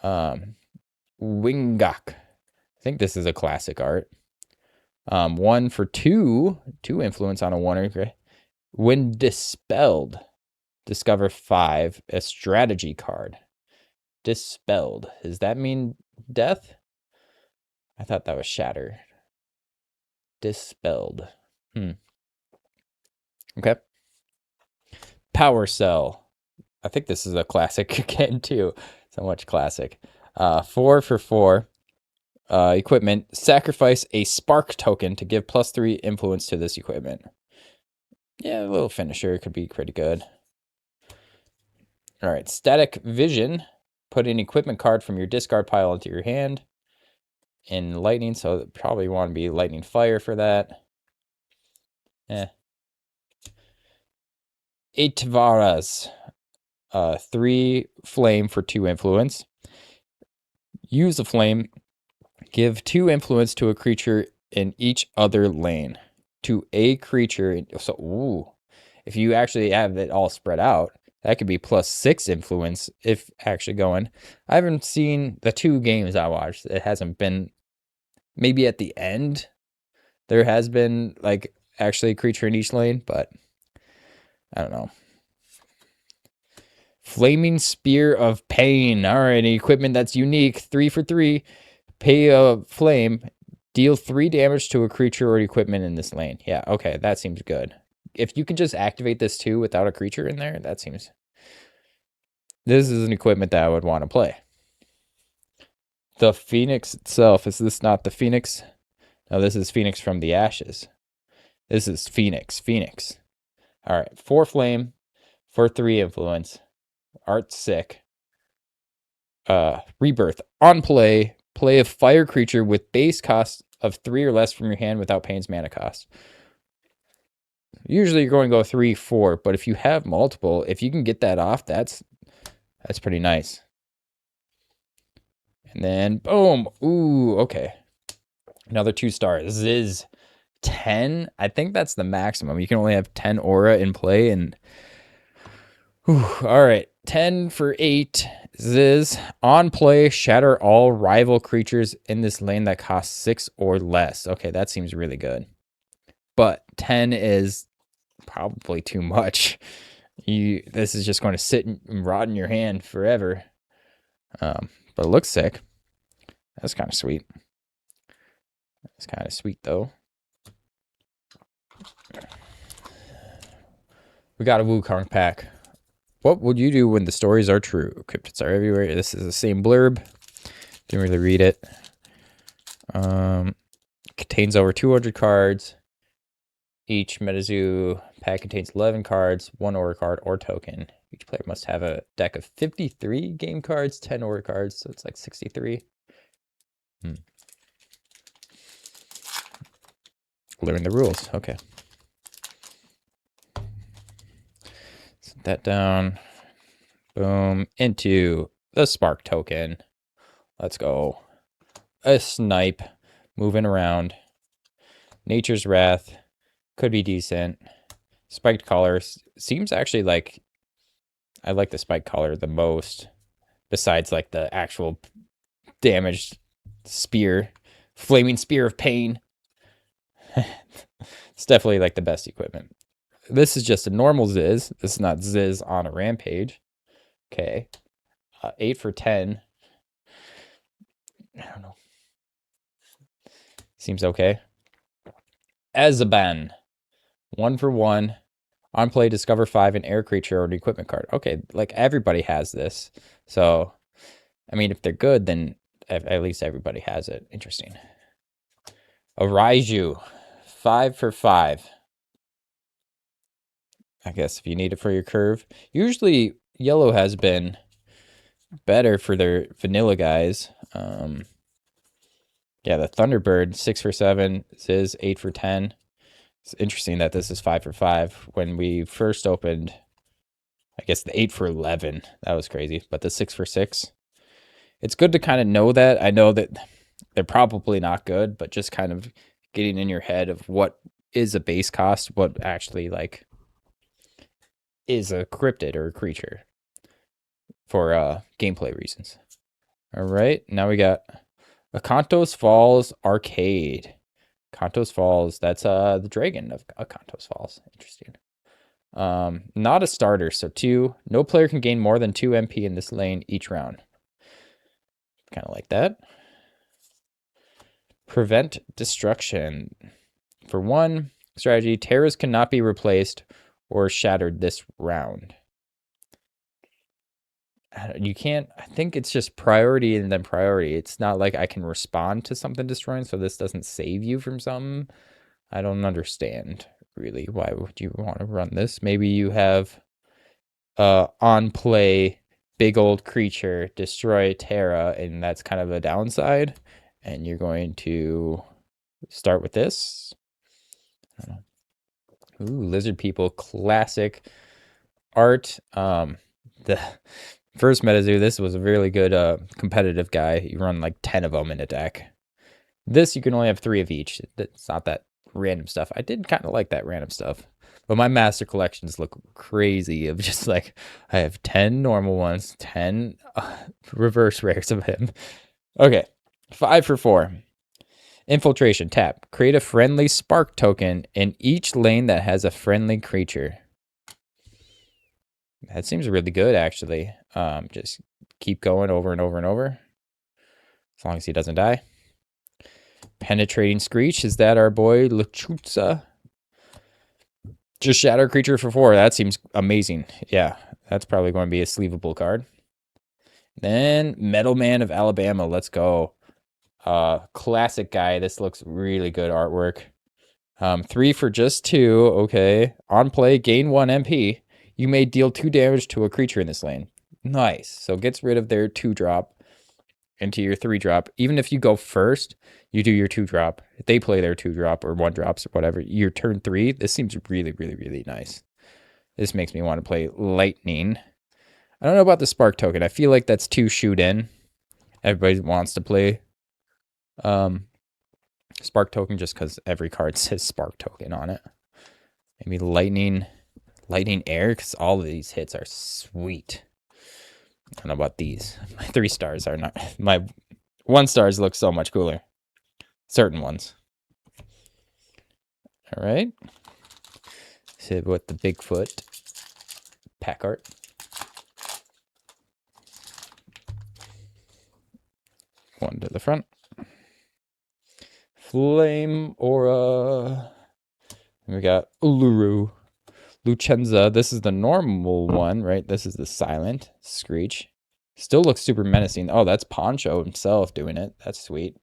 Wingak. I think this is a classic art. 1 for 2. 2 influence on a 1. When dispelled, discover 5. A strategy card. Dispelled. Does that mean death? I thought that was shatter. Dispelled. Okay. Power Cell. I think this is a classic again too. So much classic. 4 for 4. Equipment. Sacrifice a spark token to give +3 influence to this equipment. Yeah, a little finisher could be pretty good. All right. Static Vision. Put an equipment card from your discard pile into your hand. In lightning, so probably want to be lightning fire for that. 8 Tavaras. 3 flame for 2 influence. Use a flame. Give 2 influence to a creature in each other lane. To a creature. So, ooh. If you actually have it all spread out, that could be +6 influence if actually going. I haven't seen the 2 games I watched. It hasn't been. Maybe at the end, there has been like actually a creature in each lane, but I don't know. Flaming Spear of Pain. All right, an equipment that's unique. 3 for 3. Pay a flame. Deal 3 damage to a creature or equipment in this lane. Yeah, okay, that seems good. If you can just activate this too without a creature in there, that seems... This is an equipment that I would want to play. The Phoenix itself. Is this not the Phoenix? No, this is Phoenix from the Ashes. This is Phoenix. Phoenix. All right, 4 flame for 3 influence. Art's sick. Rebirth. On play, play a fire creature with base cost of 3 or less from your hand without paying its mana cost. Usually you're going to go 3, 4, but if you have multiple, if you can get that off, that's pretty nice. And then boom. Ooh, okay. Another 2 stars. Ziz 10. I think that's the maximum. You can only have 10 aura in play, and all right. 10 for 8. Ziz. On play, shatter all rival creatures in this lane that cost 6 or less. Okay, that seems really good. But 10 is probably too much. This is just going to sit and rot in your hand forever. But it looks sick. That's kind of sweet. That's kind of sweet, though. We got a Wukong pack. What would you do when the stories are true? Cryptids are everywhere. This is the same blurb. Didn't really read it. Contains over 200 cards. Each MetaZoo pack contains 11 cards, 1 aura card or token. Each player must have a deck of 53 game cards, 10 aura cards, so it's like 63. Learn the rules. Okay. Set that down. Boom. Into the Spark token. Let's go. A Snipe. Moving around. Nature's Wrath. Could be decent. Spiked Collar. Seems actually like... I like the Spiked Collar the most. Besides like the actual damaged spear. Flaming Spear of Pain. It's definitely like the best equipment. This is just a normal Ziz. This is not Ziz on a rampage. Okay. 8 for 10. I don't know. Seems okay. Azaban. 1 for 1. On play, discover 5, an air creature or an equipment card. Okay, like everybody has this. So, I mean, if they're good, then at least everybody has it. Interesting. A Raiju. 5 for 5. I guess if you need it for your curve. Usually, yellow has been better for their vanilla guys. Yeah, the Thunderbird, 6 for 7. This is 8 for 10. It's interesting that this is 5 for 5. When we first opened, I guess the 8 for 11. That was crazy. But the 6 for 6. It's good to kind of know that. I know that they're probably not good, but just kind of getting in your head of what is a base cost, what actually like is a cryptid or a creature for gameplay reasons. All right, now we got Akantos Falls Arcade. Akantos Falls, that's the dragon of Akantos Falls. Interesting. Not a starter, so 2. No player can gain more than 2 MP in this lane each round. Kind of like that. Prevent destruction. For 1 strategy, terrors cannot be replaced or shattered this round. You can't, I think it's just priority and then priority. It's not like I can respond to something destroying, so this doesn't save you from something. I don't understand, really. Why would you want to run this? Maybe you have on play big old creature destroy Terra, and that's kind of a downside, and you're going to start with this. I don't know. Ooh, lizard people, classic art. The first MetaZoo, this was a really good competitive guy. You run like 10 of them in a deck. This, you can only have 3 of each. It's not that random stuff. I did kind of like that random stuff. But my master collections look crazy of just like, I have 10 normal ones, 10 reverse rares of him. Okay, 5 for 4. Infiltration, tap. Create a friendly spark token in each lane that has a friendly creature. That seems really good, actually. Just keep going over and over and over. As long as he doesn't die. Penetrating Screech. Is that our boy Lechutza? Just shatter creature for 4. That seems amazing. Yeah, that's probably going to be a sleevable card. Then Metal Man of Alabama. Let's go. Classic guy. This looks really good artwork. 3 for just 2. Okay. On play, gain 1 MP. You may deal 2 damage to a creature in this lane. Nice. So gets rid of their 2-drop into your 3-drop. Even if you go first, you do your 2-drop. If they play their 2-drop or 1-drops or whatever, your turn 3, this seems really, really, really nice. This makes me want to play Lightning. I don't know about the Spark token. I feel like that's too shoot in. Everybody wants to play Spark token just because every card says Spark token on it. Maybe Lightning Air, because all of these hits are sweet. I don't know about these. My 3 stars are not. My 1 stars look so much cooler. Certain ones. All right. So with the Bigfoot pack art. One to the front. Flame Aura. And we got Uluru. Luchenza. This is the normal one, right? This is the silent Screech. Still looks super menacing. Oh, that's Poncho himself doing it. That's sweet.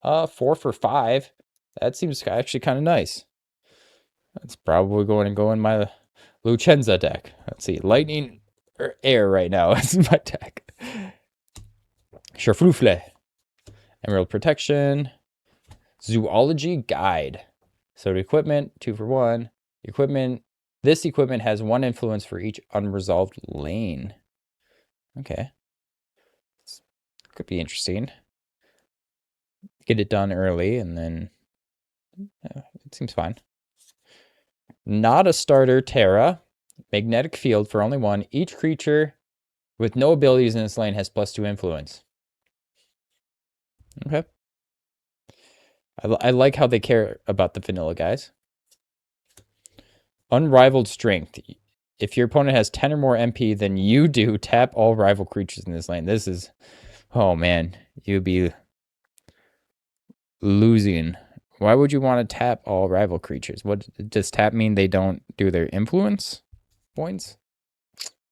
4 for 5. That seems actually kind of nice. That's probably going to go in my Luchenza deck. Let's see. Lightning or air right now is my deck. Charfrufle. Emerald Protection. Zoology Guide. So the equipment, 2 for 1. Equipment. This equipment has 1 influence for each unresolved lane. Okay. Could be interesting. Get it done early, and then it seems fine. Not a starter, Terra. Magnetic field for only 1. Each creature with no abilities in this lane has +2 influence. Okay. I like how they care about the vanilla guys. Unrivaled strength. If your opponent has 10 or more MP than you do, tap all rival creatures in this lane. This is, oh man, you'd be losing. Why would you want to tap all rival creatures? What does tap mean? They don't do their influence points?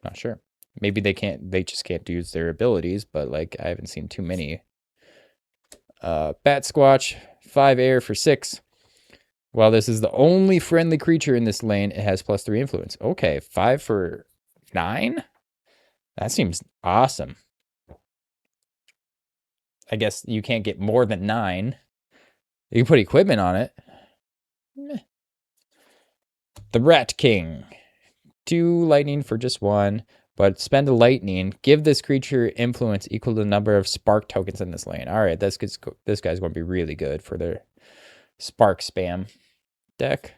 Not sure. Maybe they just can't use their abilities, but like I haven't seen too many. Bat Squatch, 5 air for 6. While this is the only friendly creature in this lane, it has +3 influence. Okay, 5 for 9? That seems awesome. I guess you can't get more than 9. You can put equipment on it. Meh. The Rat King. 2 lightning for just 1, but spend a lightning. Give this creature influence equal to the number of spark tokens in this lane. All right, this guy's going to be really good for their spark spam deck.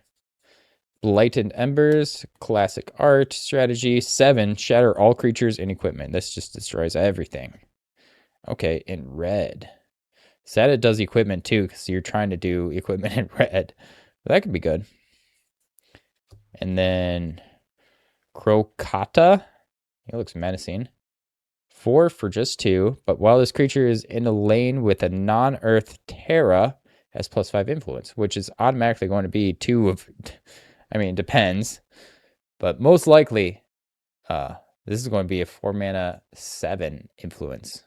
Blighted Embers, classic art, strategy. 7, shatter all creatures and equipment. This just destroys everything. Okay, in red. Sad it does equipment too, because you're trying to do equipment in red. But that could be good. And then Crocata. It looks menacing. 4 for just 2, but while this creature is in a lane with a non-earth Terra, has +5 influence, which is automatically going to be 2 of... I mean, it depends. But most likely, this is going to be a 4 mana 7 influence.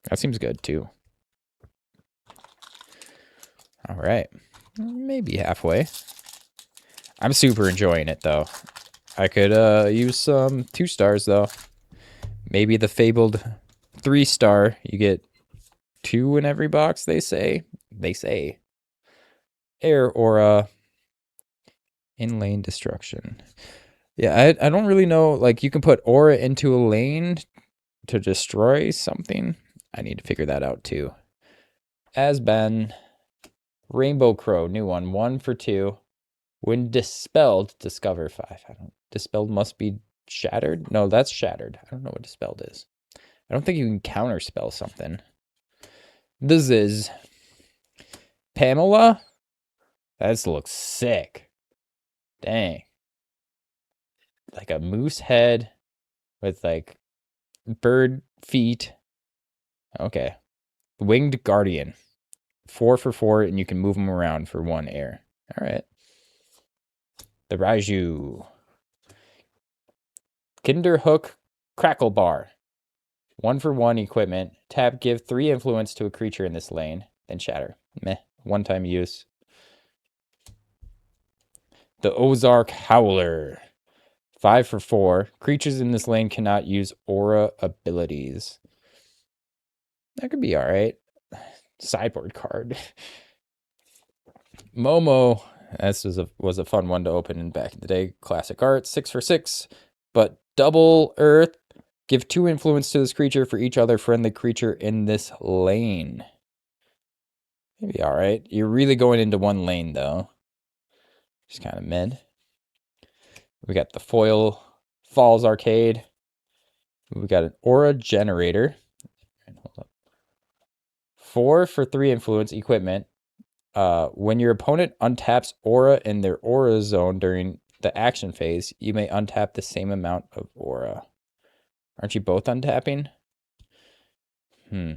That seems good too. All right. Maybe halfway. I'm super enjoying it though. I could use some 2 stars though. Maybe the fabled 3-star. You get 2 in every box, they say. Air Aura. In lane destruction. Yeah, I don't really know. Like, you can put aura into a lane to destroy something. I need to figure that out too. Asben. Rainbow Crow, new one. 1 for 2. When dispelled, discover 5. Dispelled must be shattered? No, that's shattered. I don't know what dispelled is. I don't think you can counterspell something. This is Pamela. That looks sick. Dang. Like a moose head with like bird feet. Okay. Winged Guardian. 4 for 4, and you can move them around for 1 air. All right. The Raiju. Kinderhook Crackle Bar. 1 for 1 equipment. Tap, give 3 influence to a creature in this lane, then shatter. Meh. 1-time use. The Ozark Howler. 5 for 4. Creatures in this lane cannot use aura abilities. That could be alright. Sideboard card. Momo. This was a fun one to open in back in the day. Classic art. 6 for 6. But double earth. Give 2 influence to this creature for each other friendly creature in this lane. Maybe alright. You're really going into 1 lane though. Just kind of mid. We got the foil Falls Arcade. We got an aura generator. Hold up. 4 for 3 influence equipment. When your opponent untaps aura in their aura zone during the action phase, you may untap the same amount of aura. Aren't you both untapping? All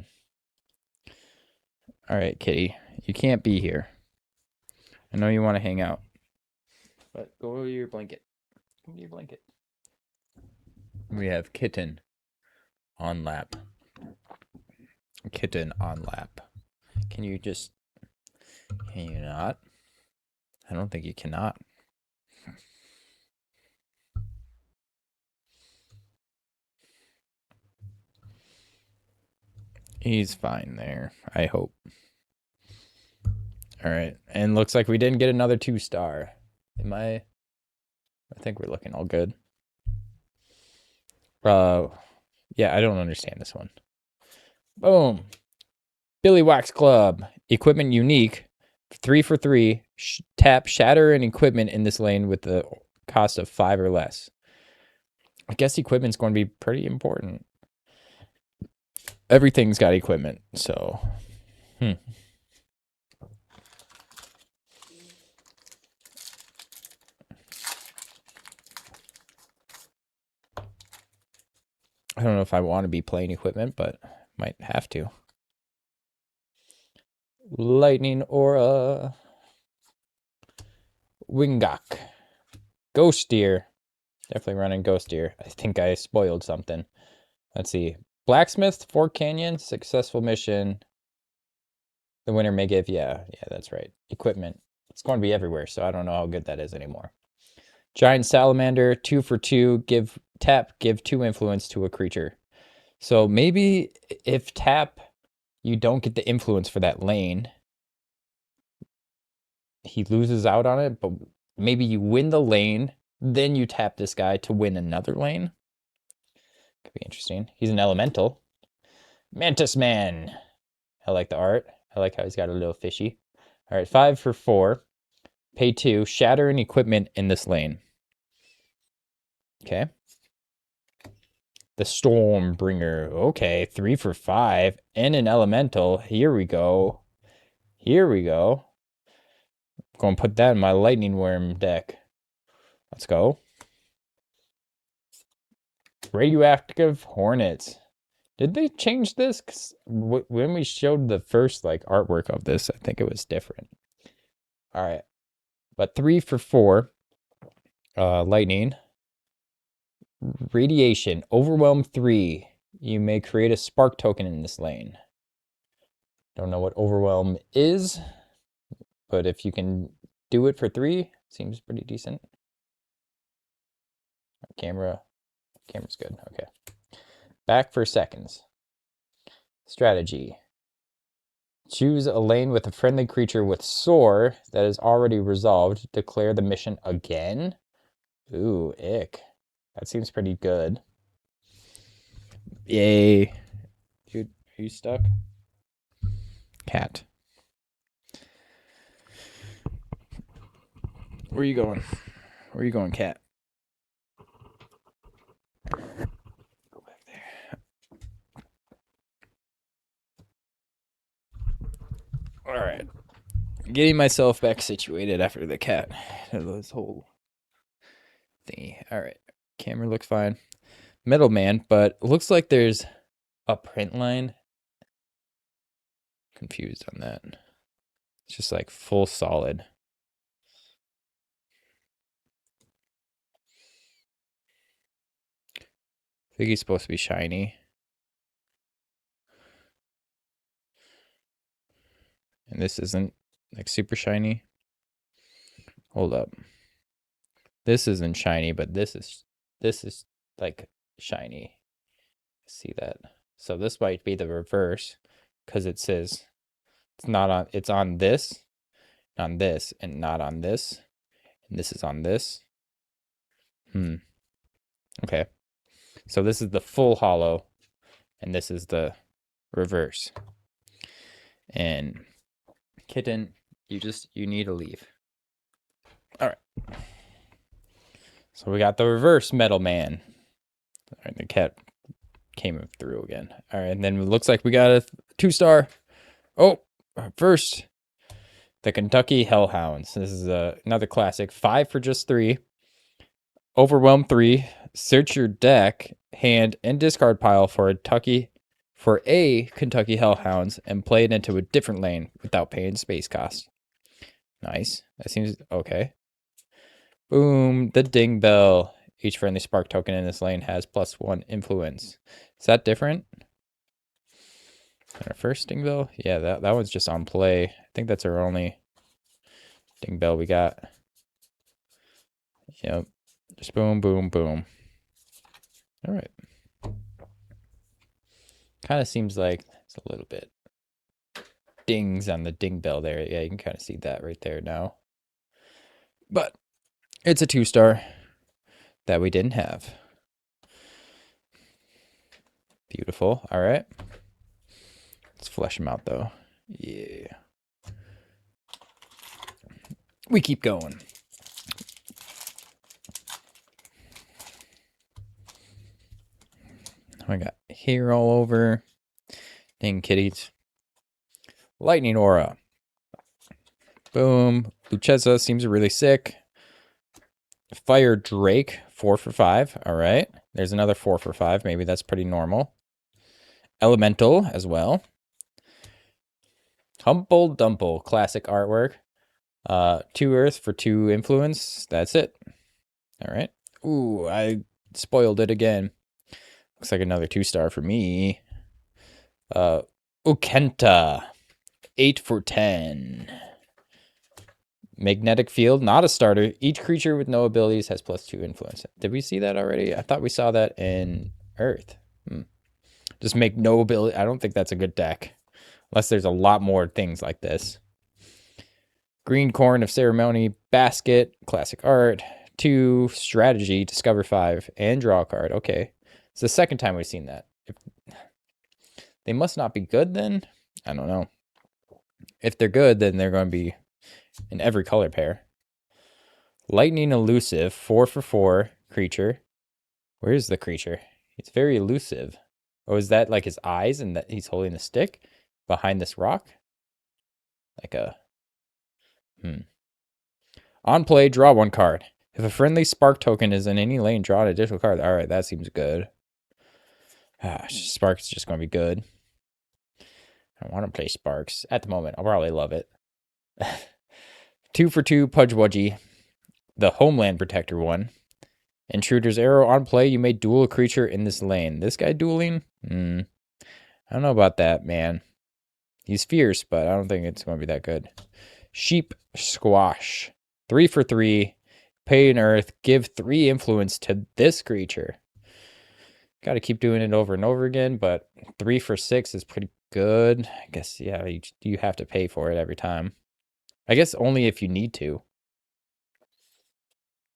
right, kitty. You can't be here. I know you want to hang out. But go to your blanket. Go to your blanket. We have kitten on lap. Kitten on lap. Can you not? I don't think you cannot. He's fine there, I hope. All right, and looks like we didn't get another 2-star. I think we're looking all good. Yeah, I don't understand this one. Boom. Billy Wax Club. Equipment unique. 3 for 3. Tap, shatter, and equipment in this lane with the cost of 5 or less. I guess equipment's going to be pretty important. Everything's got equipment, so... I don't know if I want to be playing equipment, but might have to. Lightning Aura. Wingok. Ghost Deer. Definitely running Ghost Deer. I think I spoiled something. Let's see. Blacksmith, Fort Canyon, successful mission. The winner may give, yeah, that's right. Equipment. It's going to be everywhere, so I don't know how good that is anymore. Giant Salamander, 2 for 2. Give 2 influence to a creature. So maybe if tap, you don't get the influence for that lane, he loses out on it, but maybe you win the lane, then you tap this guy to win another lane. Could be interesting. He's an elemental. Mantis Man. I like the art. I like how he's got a little fishy. All right, 5 for 4. Pay 2. Shatter an equipment in this lane. Okay. The Stormbringer. Okay, 3 for 5. And an elemental. Here we go. Here we go. I'm going to put that in my Lightning Worm deck. Let's go. Radioactive Hornets. Did they change this? 'Cause when we showed the first artwork of this, I think it was different. All right. But 3 for 4. Lightning. Radiation. Overwhelm 3. You may create a spark token in this lane. Don't know what Overwhelm is, but if you can do it for 3, seems pretty decent. Camera's good. Okay. Back for seconds. Strategy. Choose a lane with a friendly creature with Soar that is already resolved. Declare the mission again. Ooh, ick. That seems pretty good. Yay. Dude, are you stuck? Cat. Where are you going? Where are you going, cat? Go back there. All right. Getting myself back situated after the cat. This whole thingy. All right. Camera looks fine. Metal Man, but looks like there's a print line. Confused on that. It's just like full solid. I think he's supposed to be shiny. And this isn't like super shiny. Hold up. This isn't shiny, but this is like shiny. See that? So this might be the reverse because it says it's on this, and not on this. And this is on this. Okay. So this is the full hollow, and this is the reverse. And Kitten, you need to leave. All right. So we got the reverse Metal Man. All right, the cat came through again. All right, and then it looks like we got a 2-star. Oh, first, the Kentucky Hellhounds. This is another classic. 5 for just 3. Overwhelm 3. Search your deck, hand, and discard pile for a Kentucky Hellhounds and play it into a different lane without paying space cost. Nice. That seems okay. Boom. The Ding Bell. Each friendly spark token in this lane has +1 influence. Is that different? Our first Ding Bell? Yeah, that one's just on play. I think that's our only Ding Bell we got. Yep. Just boom, boom, boom. All right. Kind of seems like it's a little bit dings on the Ding Bell there. Yeah, you can kind of see that right there now. But it's a 2-star that we didn't have. Beautiful. All right. Let's flesh them out, though. Yeah. We keep going. I got hair all over. Dang kitties. Lightning Aura. Boom. Lucheza seems really sick. Fire Drake. 4 for 5. All right. There's another 4 for 5. Maybe that's pretty normal. Elemental as well. Humble Dumple. Classic artwork. 2 Earth for 2 influence. That's it. All right. Ooh, I spoiled it again. Looks like another 2-star for me. Ukenta. 8 for 10. Magnetic Field, not a starter. Each creature with no abilities has +2 influence. Did we see that already? I thought we saw that in Earth. Just make no ability. I don't think that's a good deck. Unless there's a lot more things like this. Green Corn of Ceremony, Basket, Classic Art, 2, Strategy, Discover 5, and draw a card. Okay. It's the second time we've seen that. They must not be good then? I don't know. If they're good, then they're going to be in every color pair. Lightning Elusive, 4 for 4 creature. Where is the creature? It's very elusive. Oh, is that like his eyes and that he's holding the stick behind this rock? Like a... On play, draw 1 card. If a friendly spark token is in any lane, draw an additional card. All right, that seems good. Spark's just going to be good. I want to play Sparks at the moment. I'll probably love it. 2 for 2 Pudge Wudgie, the Homeland Protector one. Intruder's Arrow, on play, you may duel a creature in this lane. This guy dueling? I don't know about that, man. He's fierce, but I don't think it's going to be that good. Sheep Squash, 3 for 3. Pay an Earth, give 3 influence to this creature. Got to keep doing it over and over again, but 3 for 6 is pretty good. I guess, yeah, you have to pay for it every time. I guess only if you need to.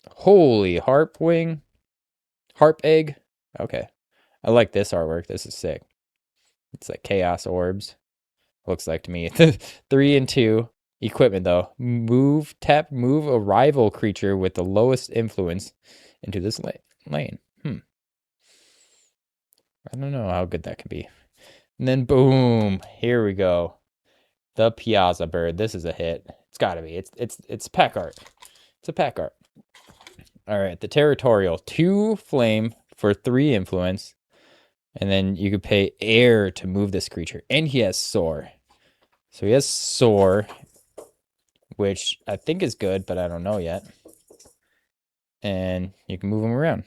Holy Harp Wing. Harp Egg. Okay. I like this artwork. This is sick. It's like Chaos Orbs. Looks like to me. 3 and 2. Equipment, though. Move a rival creature with the lowest influence into this lane. I don't know how good that could be. And then boom. Here we go. The Piazza Bird. This is a hit. It's got to be. It's pack art. It's a pack art. All right. The Territorial. 2 flame for 3 influence. And then you could pay air to move this creature. And he has Soar. So he has Soar, which I think is good, but I don't know yet. And you can move him around.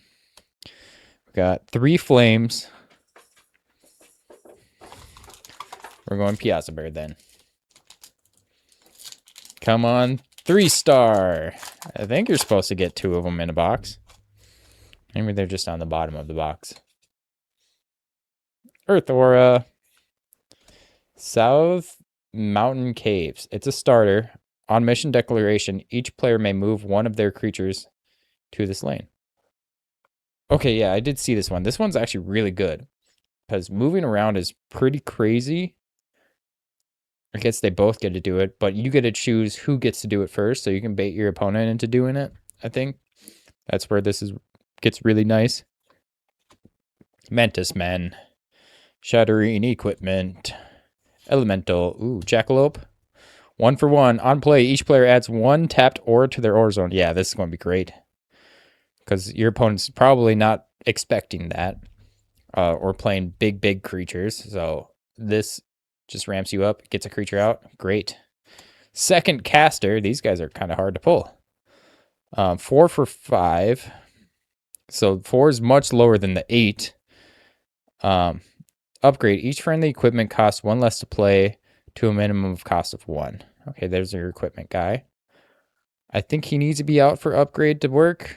We got 3 flames. We're going Piazza Bird then. Come on, 3-star. I think you're supposed to get 2 of them in a box. Maybe they're just on the bottom of the box. Earth Aura. South Mountain Caves. It's a starter. On mission declaration, each player may move one of their creatures to this lane. Okay, yeah, I did see this one. This one's actually really good. Because moving around is pretty crazy. I guess they both get to do it, but you get to choose who gets to do it first, so you can bait your opponent into doing it, I think. That's where this gets really nice. Mantis Men. Shattering Equipment. Elemental. Ooh, Jackalope. 1 for 1. On play, each player adds 1 tapped aura to their aura zone. Yeah, this is going to be great. Because your opponent's probably not expecting that. Or playing big creatures. So this just ramps you up, gets a creature out. Great. Second Caster. These guys are kind of hard to pull. 4 for 5. So 4 is much lower than the 8. Upgrade. Each friendly equipment costs 1 less to play to a minimum of cost of 1. Okay, there's your equipment guy. I think he needs to be out for upgrade to work.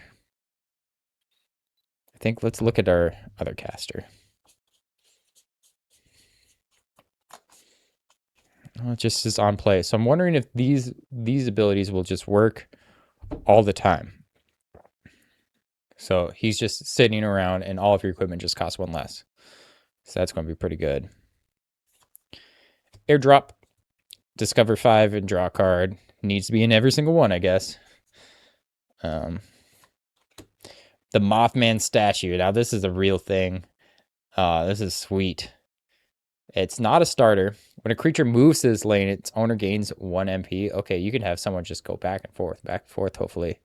I think let's look at our other caster. Oh, it just is on play. So I'm wondering if these abilities will just work all the time. So he's just sitting around and all of your equipment just costs 1 less. So that's going to be pretty good. Airdrop. Discover 5 and draw a card. Needs to be in every single one, I guess. The Mothman statue. Now this is a real thing. This is sweet. It's not a starter. When a creature moves to this lane, its owner gains 1 MP. Okay, you can have someone just go back and forth, hopefully.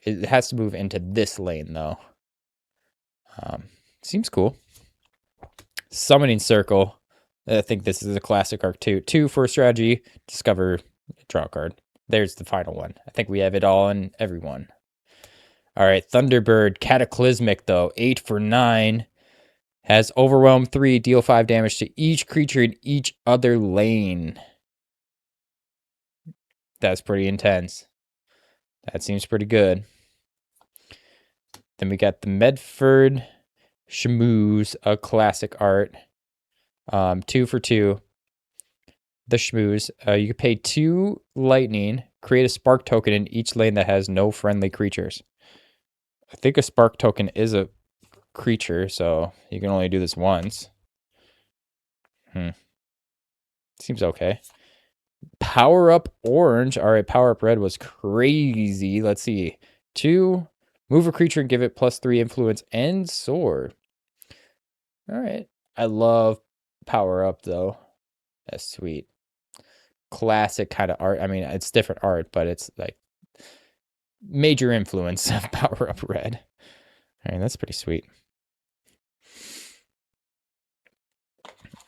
It has to move into this lane, though. Seems cool. Summoning Circle. I think this is a classic arc too. 2 for strategy. Discover, draw a card. There's the final one. I think we have it all in every one. All right, Thunderbird. Cataclysmic, though. 8 for 9. Has Overwhelm 3. Deal 5 damage to each creature in each other lane. That's pretty intense. That seems pretty good. Then we got the Medford Schmooze, a classic art. 2 for 2. The Schmooze. You can pay 2 lightning, create a spark token in each lane that has no friendly creatures. I think a spark token is a creature, so you can only do this once. Seems okay. Power up orange. All right, power up red was crazy. Let's see. 2, move a creature and give it +3 influence and soar. All right. I love power up, though. That's sweet. Classic kind of art. I mean, it's different art, but it's like major influence of power up red. All right, that's pretty sweet.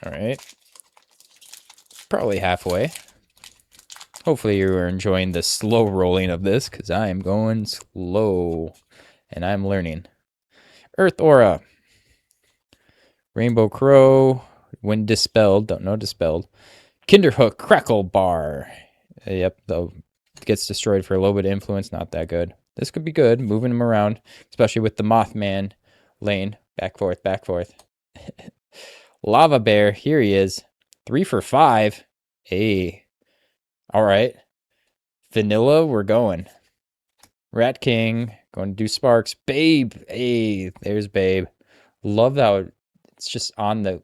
All right. Probably halfway. Hopefully you are enjoying the slow rolling of this, because I am going slow and I'm learning. Earth Aura. Rainbow Crow. When Dispelled. Don't know Dispelled. Kinderhook. Crackle Bar. Yep, though gets destroyed for a little bit of influence. Not that good. This could be good, moving him around, especially with the Mothman lane. Back, forth, back, forth. Lava Bear. Here he is. 3 for 5. Hey. All right. Vanilla, we're going. Rat King, going to do sparks. Babe, hey, there's Babe. Love how it's just on the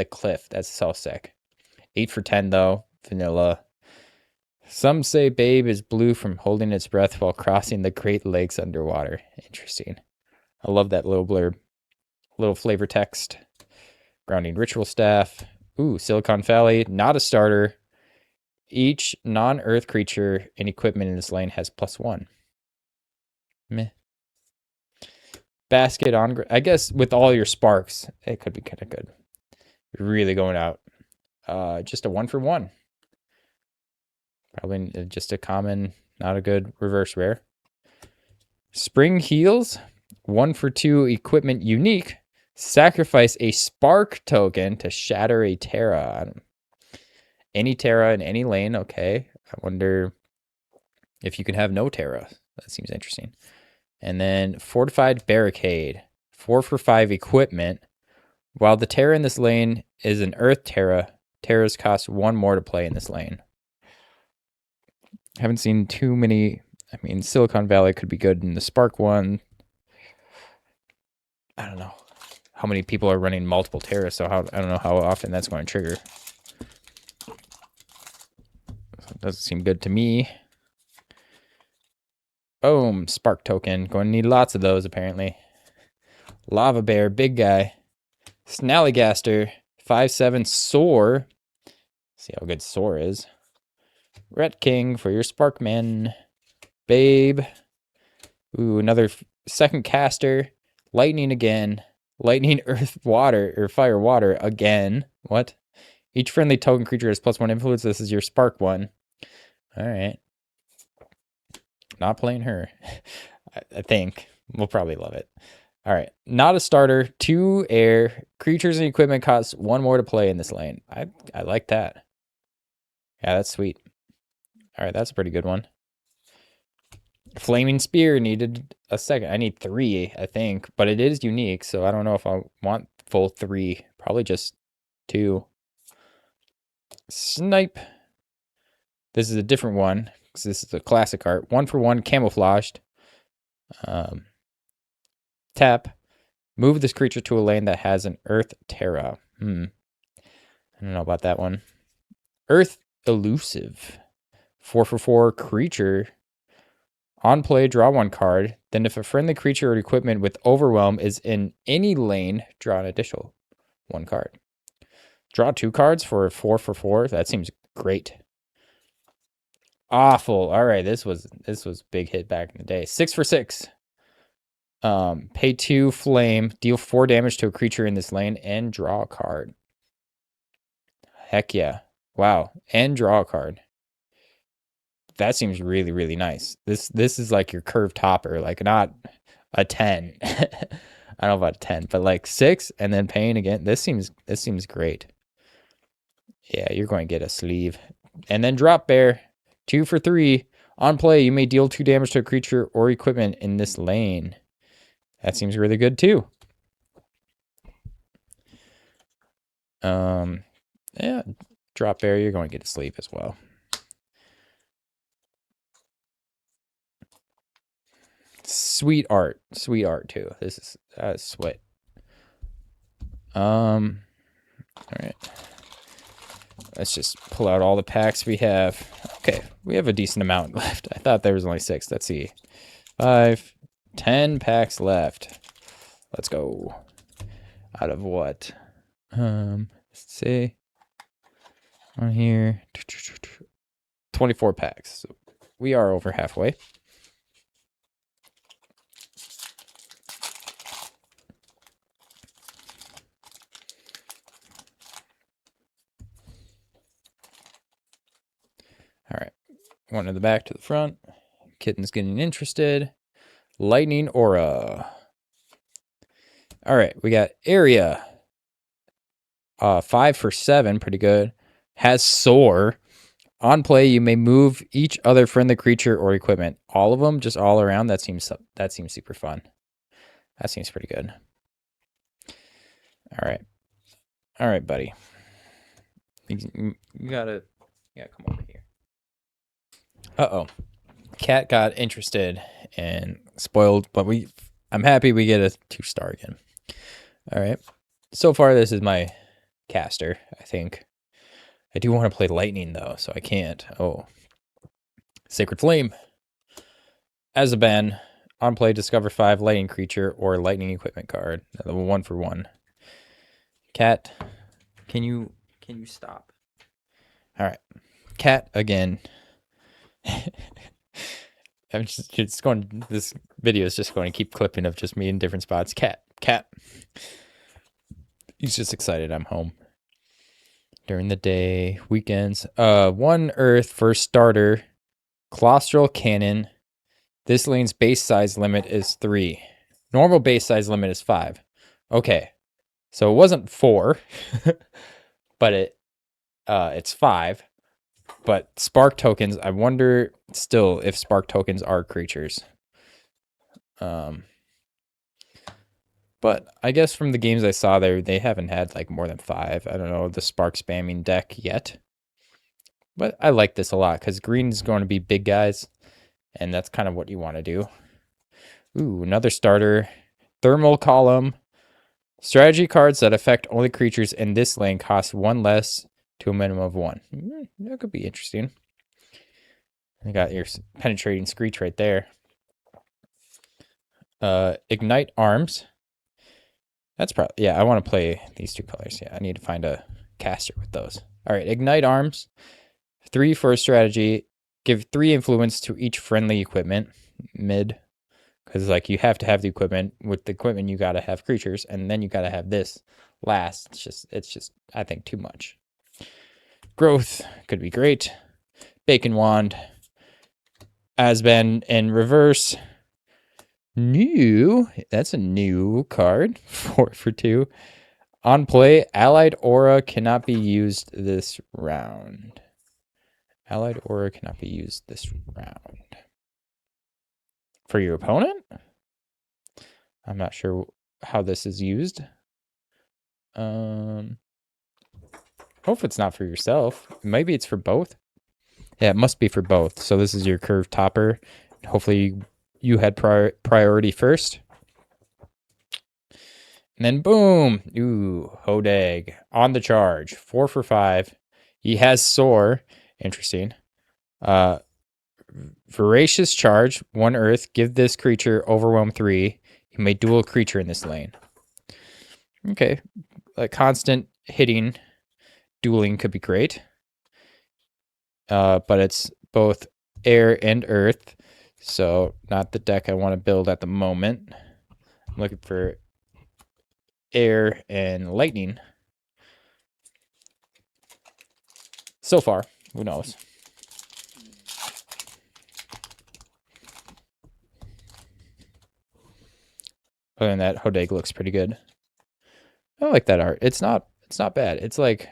cliff. That's so sick. 8 for 10 though. Vanilla. Some say Babe is blue from holding its breath while crossing the Great Lakes underwater. Interesting. I love that little blurb. Little flavor text. Grounding Ritual Staff. Ooh, Silicon Valley. Not a starter. Each non-earth creature and equipment in this lane has +1. Meh. Basket on, I guess with all your sparks, it could be kind of good. Really going out. Just a 1 for 1. Probably just a common, not a good reverse rare. Spring Heals. 1 for 2 equipment unique. Sacrifice a spark token to shatter a Terra. Any Terra in any lane, okay. I wonder if you can have no Terra. That seems interesting. And then Fortified Barricade. 4 for 5 equipment. While the Terra in this lane is an Earth Terra, Terras cost 1 more to play in this lane. Haven't seen too many. I mean, Silicon Valley could be good in the Spark one. I don't know how many people are running multiple Terras, so I don't know how often that's going to trigger. It doesn't seem good to me. Boom, Spark token. Going to need lots of those, apparently. Lava Bear, big guy. Snallygaster, 5/7 Soar. See how good Soar is. Ret King for your Sparkman. Babe. Ooh, another second caster. Lightning again. Lightning, Earth, Water, or Fire, Water again. What? Each friendly token creature has +1 influence. This is your Spark one. All right. Not playing her. I think. We'll probably love it. All right. Not a starter. 2 air. Creatures and equipment cost 1 more to play in this lane. I like that. Yeah, that's sweet. All right, that's a pretty good one. Flaming Spear needed a second. I need 3, I think, but it is unique, so I don't know if I want full 3. Probably just 2. Snipe. This is a different one, because this is a classic art. 1 for 1, camouflaged. Tap. Move this creature to a lane that has an Earth Terra. I don't know about that one. Earth Elusive. 4 for 4 creature. On play, draw 1 card. Then if a friendly creature or equipment with Overwhelm is in any lane, draw an additional 1 card. Draw 2 cards for a 4 for 4. That seems great. Awful. All right, this was big hit back in the day. 6 for 6. Pay 2 flame, deal 4 damage to a creature in this lane, and draw a card. Heck yeah. Wow. And draw a card. That seems really, really nice. This is like your curved topper, like not a 10. I don't know about a 10, but like 6 and then paying again. This seems great. Yeah, you're going to get a sleeve. And then drop bear. 2 for 3. On play, you may deal 2 damage to a creature or equipment in this lane. That seems really good too. Yeah, drop bear, you're going to get a sleeve as well. Sweet art too. This is sweat. All right. Let's just pull out all the packs we have. Okay, we have a decent amount left. I thought there was only 6. Let's see. 5, 10 packs left. Let's go. Out of what? Let's see. On here. 24 packs. So we are over halfway. All right. One to the back to the front. Kitten's getting interested. Lightning Aura. All right. We got Area. 5 for 7. Pretty good. Has Soar. On play, you may move each other friendly creature or equipment. All of them, just all around. That seems super fun. That seems pretty good. All right, buddy. You gotta come over here. Uh-oh. Cat got interested and spoiled, but I'm happy we get a 2-star again. All right. So far, this is my caster, I think. I do want to play lightning, though, so I can't. Oh. Sacred Flame. As a ban, on play, discover 5 lightning creature or lightning equipment card. 1 for 1. Cat, can you stop? All right. Cat again. I'm just going. This video is just going to keep clipping of just me in different spots. Cat. He's just excited I'm home. During the day, weekends. 1 earth for starter. Claustral Cannon. This lane's base size limit is 3. Normal base size limit is 5. Okay. So it wasn't 4, but it's 5. But spark tokens, I wonder still if spark tokens are creatures. But I guess from the games I saw there, they haven't had like more than 5. I don't know the spark spamming deck yet. But I like this a lot because green's going to be big guys. And that's kind of what you want to do. Ooh, another starter. Thermal Column. Strategy cards that affect only creatures in this lane cost 1 less to a minimum of 1. That could be interesting. I got your penetrating screech right there. Ignite Arms. That's probably, yeah, I want to play these 2 colors. Yeah, I need to find a caster with those. All right, Ignite Arms. 3 for a strategy. Give 3 influence to each friendly equipment. Mid. Because like you have to have the equipment. With the equipment, you got to have creatures. And then you got to have this last. It's just, I think, too much. Growth could be great. Bacon Wand. Asben in reverse. New. That's a new card. 4 for 2. On play, Allied Aura cannot be used this round. Allied Aura cannot be used this round. For your opponent? I'm not sure how this is used. Hope it's not for yourself. Maybe it's for both. Yeah, it must be for both. So this is your curved topper. Hopefully you had priority first. And then boom. Ooh, Hodag on the charge. 4 for 5. He has Soar. Interesting. Voracious Charge. 1 earth. Give this creature Overwhelm 3. You may duel a creature in this lane. Okay. Like constant hitting, dueling could be great. But it's both air and earth. So not the deck I want to build at the moment. I'm looking for air and lightning. So far, who knows? Other than that, Hodeg looks pretty good. I like that art. It's not bad. It's like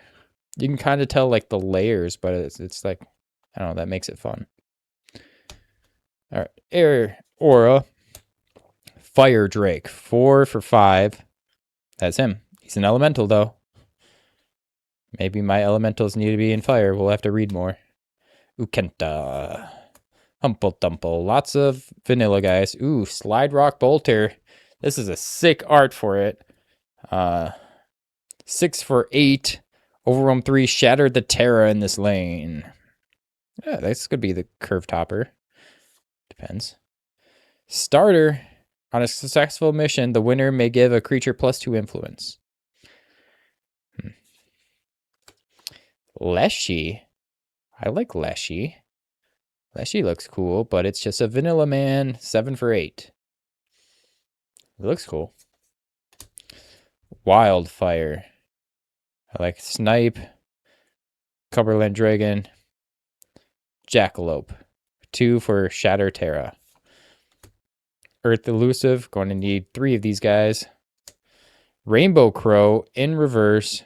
you can kind of tell like the layers, but it's like I don't know, that makes it fun. All right, air aura, fire drake, 4 for 5. That's him. He's an elemental though. Maybe my elementals need to be in fire. We'll have to read more. Ukenta. Humple Dumple. Lots of vanilla guys. Ooh, Slide Rock Bolter. This is a sick art for it. 6 for 8. Overwhelm 3. Shattered the Terra in this lane. Yeah, this could be the curve topper. Depends. Starter. On a successful mission, the winner may give a creature +2 influence. Leshy. I like Leshy. Leshy looks cool, but it's just a vanilla man. 7 for 8. It looks cool. Wildfire. I like Snipe. Cumberland Dragon. Jackalope. 2 for Shatter Terra. Earth Elusive. Going to need 3 of these guys. Rainbow Crow in reverse.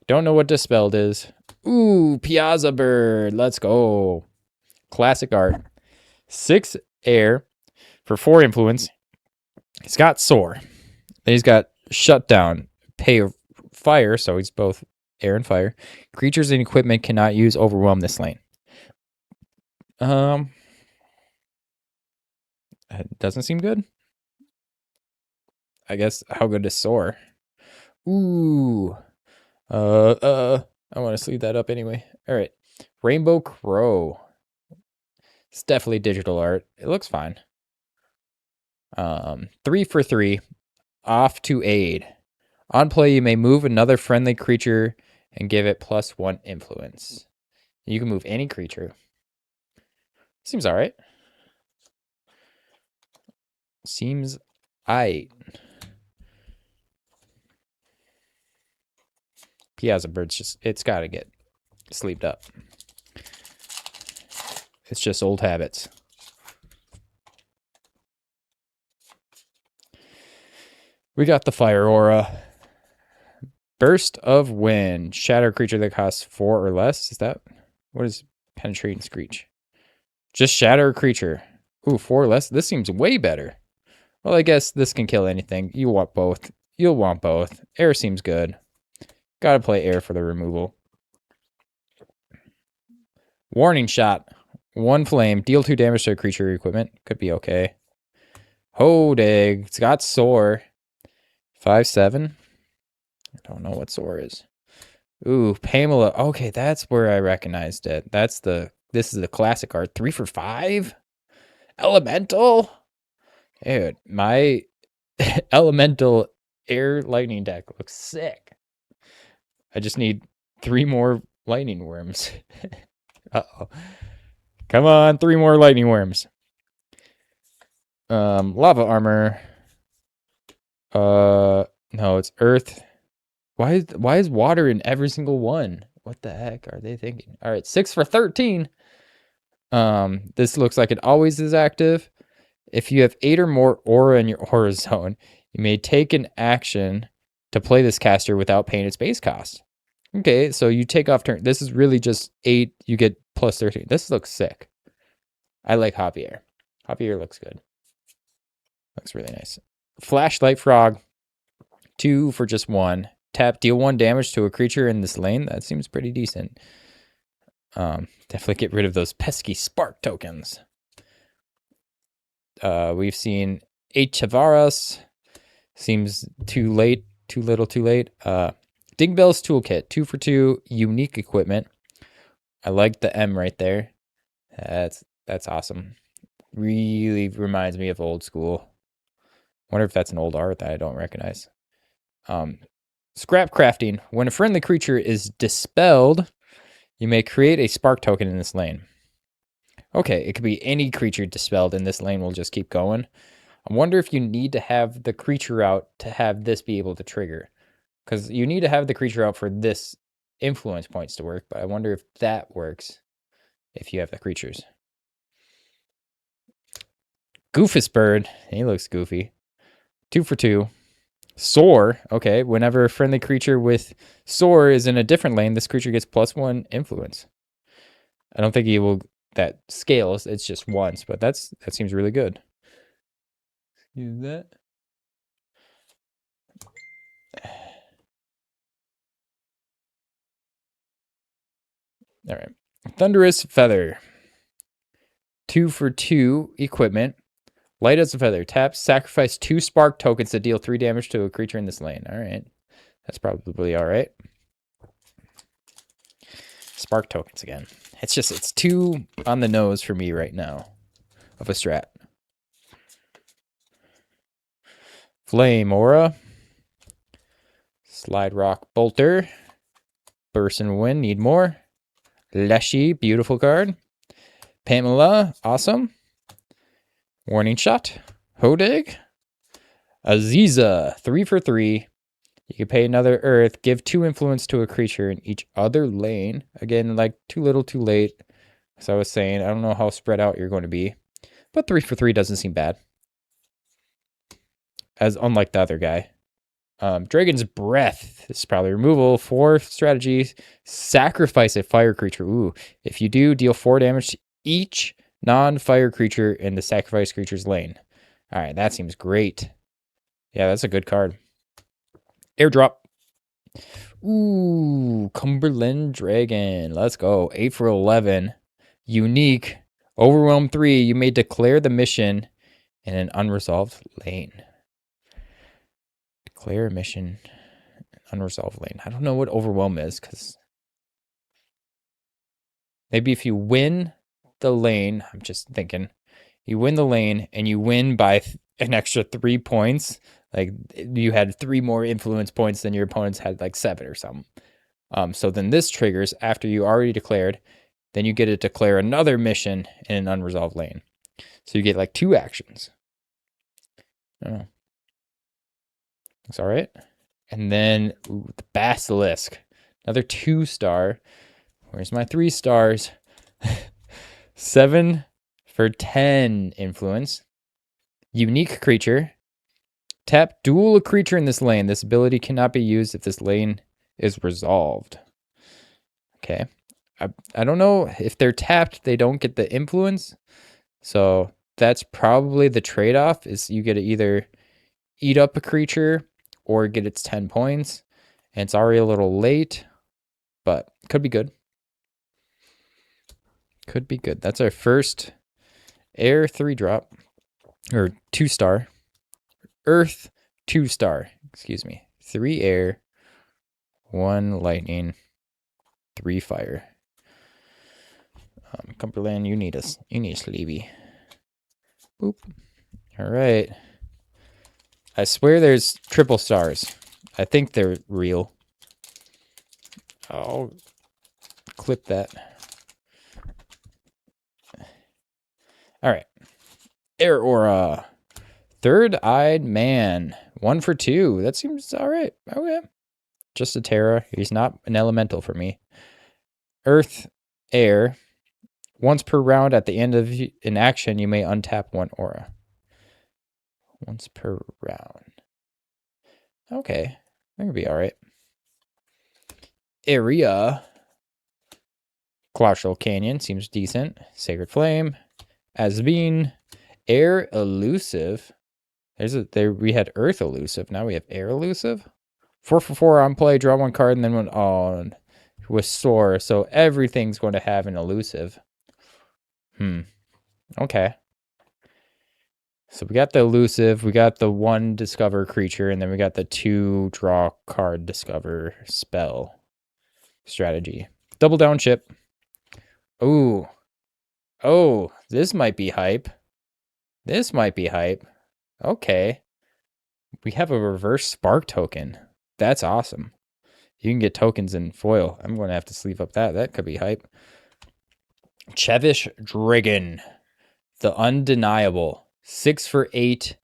Don't know what Dispelled is. Ooh, Piazza Bird. Let's go. Classic art. 6 air for 4 influence. He's got Soar. Then he's got Shutdown. Pay fire, so he's both air and fire. Creatures and equipment cannot use Overwhelm this lane. It doesn't seem good. I guess how good is Soar? Ooh. I want to sleeve that up anyway. All right. Rainbow Crow. It's definitely digital art. It looks fine. 3 for 3. Off to aid. On play, you may move another friendly creature and give it +1 influence. You can move any creature. Seems all right. Seems aight. Piazza Bird's just, it's got to get sleeved up. It's just old habits. We got the Fire Aura. Burst of Wind. Shatter creature that costs 4 or less. Is that, what is Penetrate and Screech? Just shatter a creature. Ooh, 4 or less. This seems way better. Well, I guess this can kill anything. You want both. You'll want both. Air seems good. Gotta play air for the removal. Warning Shot. 1 flame. Deal 2 damage to a creature or equipment. Could be okay. Hodeg. It's got Soar. 5/7. I don't know what Soar is. Ooh, Pamela. Okay, that's where I recognized it. This is the classic art. 3 for 5? Elemental? Dude, my elemental air lightning deck looks sick. I just need 3 more lightning worms. Uh-oh. Come on, 3 more lightning worms. Lava armor. No, it's earth. Why is water in every single one? What the heck are they thinking? All right, 6 for 13. This looks like it always is active. If you have 8 or more aura in your aura zone, you may take an action to play this caster without paying its base cost. Okay, so you take off turn. This is really just 8. You get +13. This looks sick. I like Javier. Javier looks good. Looks really nice. Flashlight Frog. 2 for just 1. Tap, deal 1 damage to a creature in this lane. That seems pretty decent. Definitely get rid of those pesky spark tokens. We've seen 8 Tavaras. Seems too late. Too little, too late. Dingbell's Toolkit. 2 for 2. Unique equipment. I like the M right there. That's awesome. Really reminds me of old school. Wonder if that's an old art that I don't recognize. Scrap crafting. When a friendly creature is dispelled, you may create a spark token in this lane. Okay, it could be any creature dispelled, and this lane will just keep going. I wonder if you need to have the creature out to have this be able to trigger. Because you need to have the creature out for this influence points to work, but I wonder if that works if you have the creatures. Goofus Bird. He looks goofy. 2 for 2. Soar. Okay, whenever a friendly creature with Soar is in a different lane, this creature gets +1 influence. I don't think he will that scales. It's just once, but that seems really good. Use that. All right. Thunderous Feather. 2 for 2 equipment. Light as a feather. Tap, sacrifice 2 spark tokens to deal 3 damage to a creature in this lane. All right. That's probably all right. Spark tokens again. It's too on the nose for me right now of a strat. Flame Aura. Slide Rock Bolter. Burst and Wind. Need more. Leshy. Beautiful card. Pamela. Awesome. Warning Shot. Hodig. Aziza. 3 for 3. You can pay another Earth. Give 2 influence to a creature in each other lane. Again, like too little, too late. As I was saying, I don't know how spread out you're going to be. But 3 for 3 doesn't seem bad. As unlike the other guy. Dragon's Breath. This is probably removal. 4 strategies. Sacrifice a fire creature. Ooh. If you do, deal 4 damage to each non-fire creature in the sacrifice creature's lane. All right, that seems great. Yeah, that's a good card. Airdrop. Ooh, Cumberland Dragon. Let's go. 8 for 11. Unique. Overwhelm 3. You may declare the mission in an unresolved lane. Declare a mission unresolved lane. I don't know what overwhelm is, because maybe if you win the lane, I'm just thinking, you win the lane and you win by an extra 3 points, like you had 3 more influence points than your opponents had, like 7 or something. So then this triggers after you already declared, then you get to declare another mission in an unresolved lane. So you get like 2 actions. Oh. Looks all right. And then the Basilisk, another 2-star. Where's my 3 stars? 7 for 10 influence. Unique creature. Tap, duel a creature in this lane. This ability cannot be used if this lane is resolved. Okay. I don't know if they're tapped, they don't get the influence. So that's probably the trade-off, is you get to either eat up a creature or get its 10 points. And it's already a little late, but could be good. Could be good. That's our first air 3-drop, or 2-star. Earth 2-star, excuse me. 3 air, 1 lightning, 3 fire. Cumberland, you need a sleevey. Boop. All right. I swear there's triple stars. I think they're real. I'll clip that. All right. Air Aura. Third-Eyed Man. 1 for 2. That seems all right. Okay. Just a Terra. He's not an elemental for me. Earth, Air. Once per round at the end of an action, you may untap 1 aura. Once per round. Okay. That could be all right. Area. Colossal Canyon seems decent. Sacred Flame. Asbeen. Air Elusive. We had Earth Elusive. Now we have Air Elusive. 4 for 4 on play. Draw 1 card and then went on with Soar. So everything's going to have an elusive. Okay. So we got the elusive, we got the 1 discover creature, and then we got the 2 draw card discover spell strategy. Double down chip. Ooh. Oh, this might be hype. This might be hype. Okay. We have a reverse spark token. That's awesome. You can get tokens in foil. I'm going to have to sleeve up that. That could be hype. Chevish Dragon, the undeniable. 6 for 8.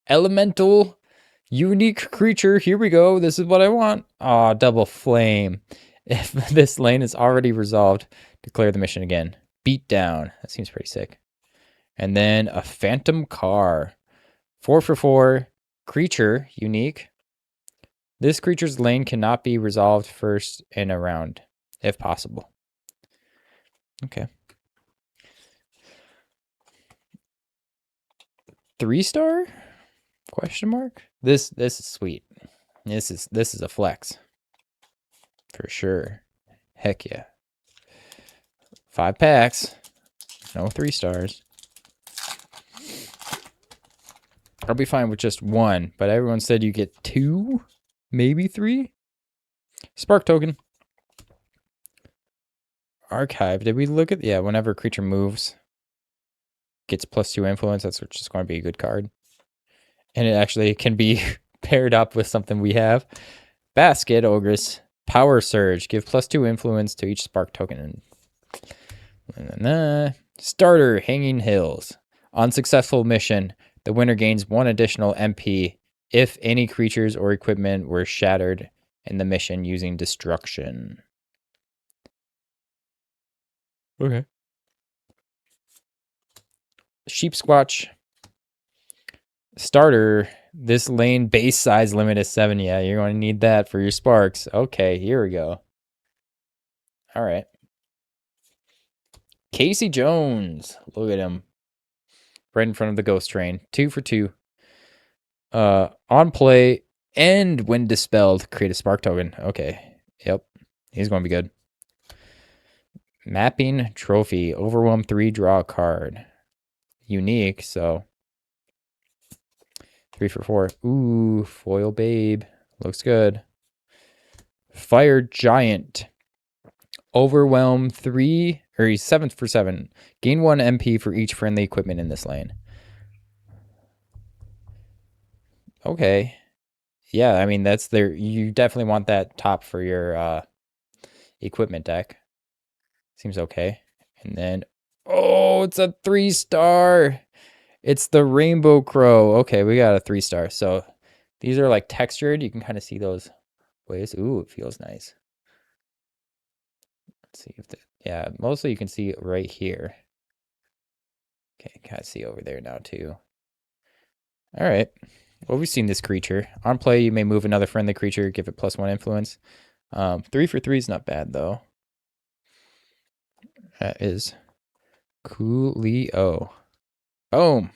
Elemental, unique creature. Here we go. This is what I want. Aw, double flame. If this lane is already resolved, declare the mission again. Beat down. That seems pretty sick. And then a phantom car. 4 for 4. Creature, unique. This creature's lane cannot be resolved first in a round, if possible. Okay. 3-star? Question mark? This is sweet. This is a flex. For sure. Heck yeah. 5 packs. No 3 stars. I'll be fine with just 1, but everyone said you get 2, maybe 3. Spark token. Archive. Did we look at? Yeah, whenever a creature moves, gets +2 influence. That's just going to be a good card. And it actually can be paired up with something we have. Basket Ogress. Power Surge. Give +2 influence to each spark token. Starter Hanging Hills. On successful mission, the winner gains 1 additional MP if any creatures or equipment were shattered in the mission using destruction. Okay. Sheep Squatch. Starter. This lane base size limit is 7. Yeah, you're going to need that for your sparks. Okay, here we go. All right. Casey Jones. Look at him. Right in front of the ghost train. 2 for 2. On play and when dispelled, create a spark token. Okay. Yep. He's going to be good. Mapping Trophy. Overwhelm 3, draw a card. Unique, so 3 for 4. Ooh, foil babe. Looks good. Fire Giant. Overwhelm 3, or he's 7 for 7. Gain 1 MP for each friendly equipment in this lane. Okay. Yeah, I mean, that's there. You definitely want that top for your equipment deck. Seems okay. And then, oh, it's a 3-star. It's the Rainbow Crow. Okay, we got a 3-star. So these are like textured. You can kind of see those ways. Ooh, it feels nice. Let's see if the, yeah, mostly you can see it right here. Okay, kind of see over there now too. All right. Well, we've seen this creature. On play, you may move another friendly creature, give it +1 influence. 3 for 3 is not bad though. That is coolio. Boom.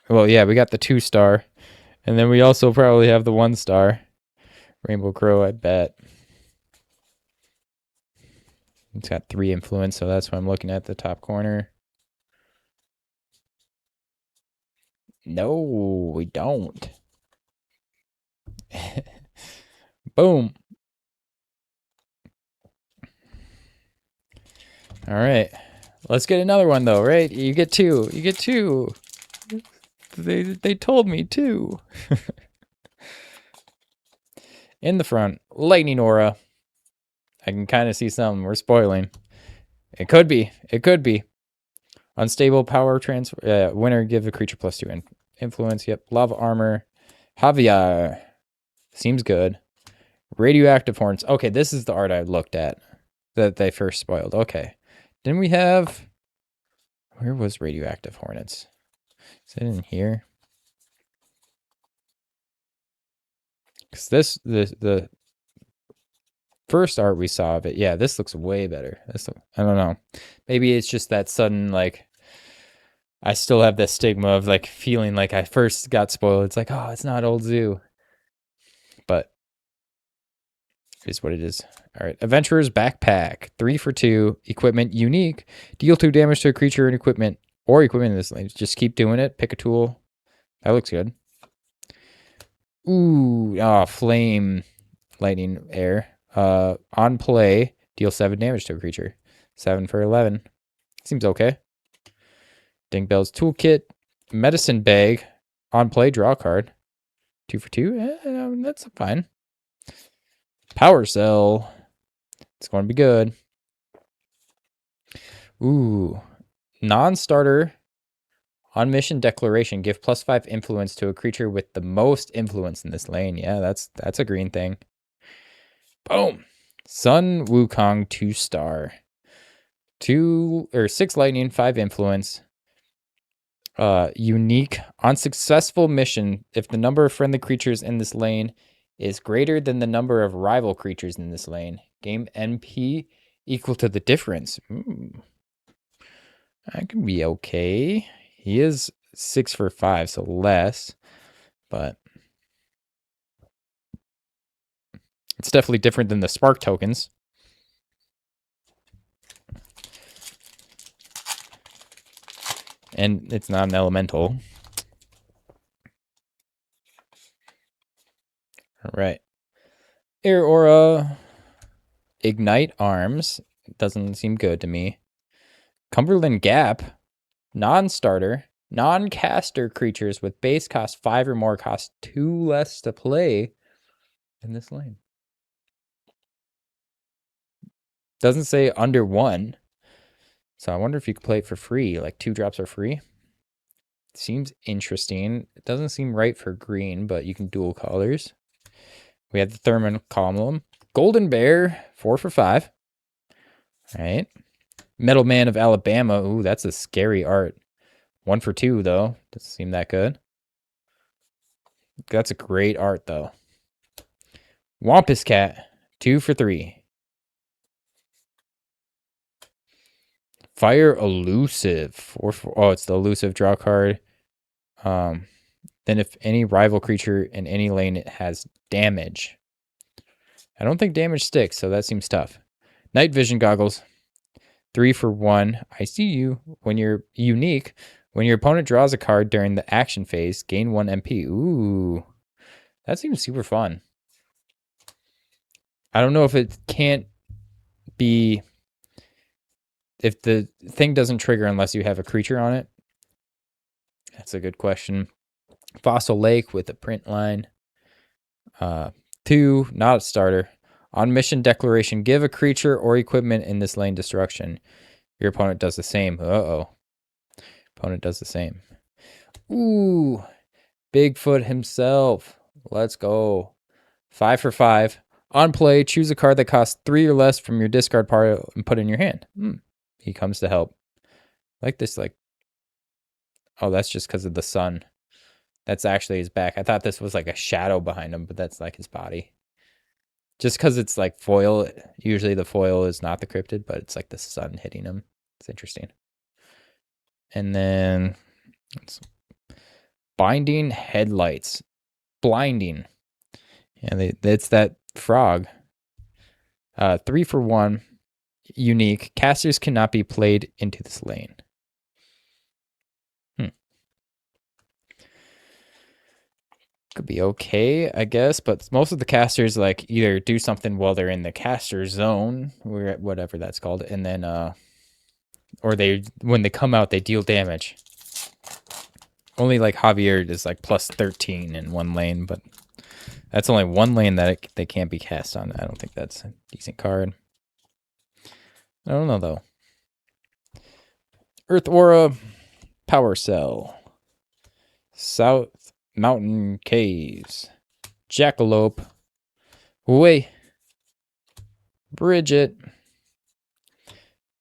Well, yeah, we got the 2-star. And then we also probably have the 1-star. Rainbow Crow, I bet. It's got 3 influence, so that's what I'm looking at the top corner. No, we don't. Boom. All right. Let's get another one though, right? You get 2. You get 2. They told me 2. In the front, Lightning Aura. I can kind of see something. We're spoiling. It could be. It could be. Unstable power transfer. Winner, give a creature +2 influence. Yep. Lava Armor. Javier. Seems good. Radioactive Horns. Okay, this is the art I looked at that they first spoiled. Okay. Didn't we have... Where was Radioactive Hornets? Is it in here? Because this, the first art we saw of it, yeah, this looks way better. I don't know. Maybe it's just that sudden, like, I still have that stigma of, like, feeling like I first got spoiled. It's like, oh, it's not Old Zoo. But it is what it is. All right. Adventurer's Backpack. 3 for 2. Equipment unique. Deal 2 damage to a creature and equipment. Or equipment in this lane. Just keep doing it. Pick a tool. That looks good. Ooh. Flame. Lightning air. On play. Deal 7 damage to a creature. 7 for 11. Seems okay. Dingbell's Toolkit. Medicine Bag. On play. Draw a card. 2 for 2. That's fine. Power Cell. It's going to be good. Ooh. Non-starter on mission declaration. Give +5 influence to a creature with the most influence in this lane. Yeah, that's a green thing. Boom. Sun Wukong 2-star. 6 lightning, 5 influence. Unique. On successful mission, if the number of friendly creatures in this lane is greater than the number of rival creatures in this lane, game NP equal to the difference. That can be okay. He is 6 for 5, so less, but it's definitely different than the spark tokens. And it's not an elemental. All right. Air Aura. Ignite Arms. Doesn't seem good to me. Cumberland Gap. Non-starter. Non-caster creatures with base cost 5 or more cost 2 less to play in this lane. Doesn't say under 1. So I wonder if you could play it for free. Like 2 drops are free. Seems interesting. It doesn't seem right for green, but you can dual colors. We have the Thurman Column. Golden Bear, 4 for 5. All right. Metal Man of Alabama. Ooh, that's a scary art. 1 for 2, though. Doesn't seem that good. That's a great art, though. Wampus Cat, 2 for 3. Fire Elusive, 4 for... Oh, it's the elusive draw card. Then if any rival creature in any lane it has damage. I don't think damage sticks, so that seems tough. Night Vision Goggles, 3 for 1. I see you. When you're unique, when your opponent draws a card during the action phase, gain 1 MP. Ooh, that seems super fun. I don't know if it can't be... If the thing doesn't trigger unless you have a creature on it. That's a good question. Fossil Lake with a print line. 2, not a starter. On mission declaration, give a creature or equipment in this lane destruction. Your opponent does the same. Uh-oh. Opponent does the same. Ooh. Bigfoot himself. Let's go. 5 for 5. On play, choose a card that costs 3 or less from your discard pile and put it in your hand. He comes to help. Like this, like... Oh, that's just because of the sun. That's actually his back. I thought this was like a shadow behind him, but that's like his body. Just because it's like foil. Usually the foil is not the cryptid, but it's like the sun hitting him. It's interesting. And then Binding Headlights. Blinding. Yeah, it's that frog. 3 for 1. Unique. Casters cannot be played into this lane. Could be okay, I guess, but most of the casters like either do something while they're in the caster zone, or whatever that's called, and then or when they come out they deal damage. Only like Javier is like +13 in one lane, but that's only one lane that they can't be cast on. I don't think that's a decent card. I don't know though. Earth Aura, Power Cell, South Mountain Caves, Jackalope, Way, Bridget,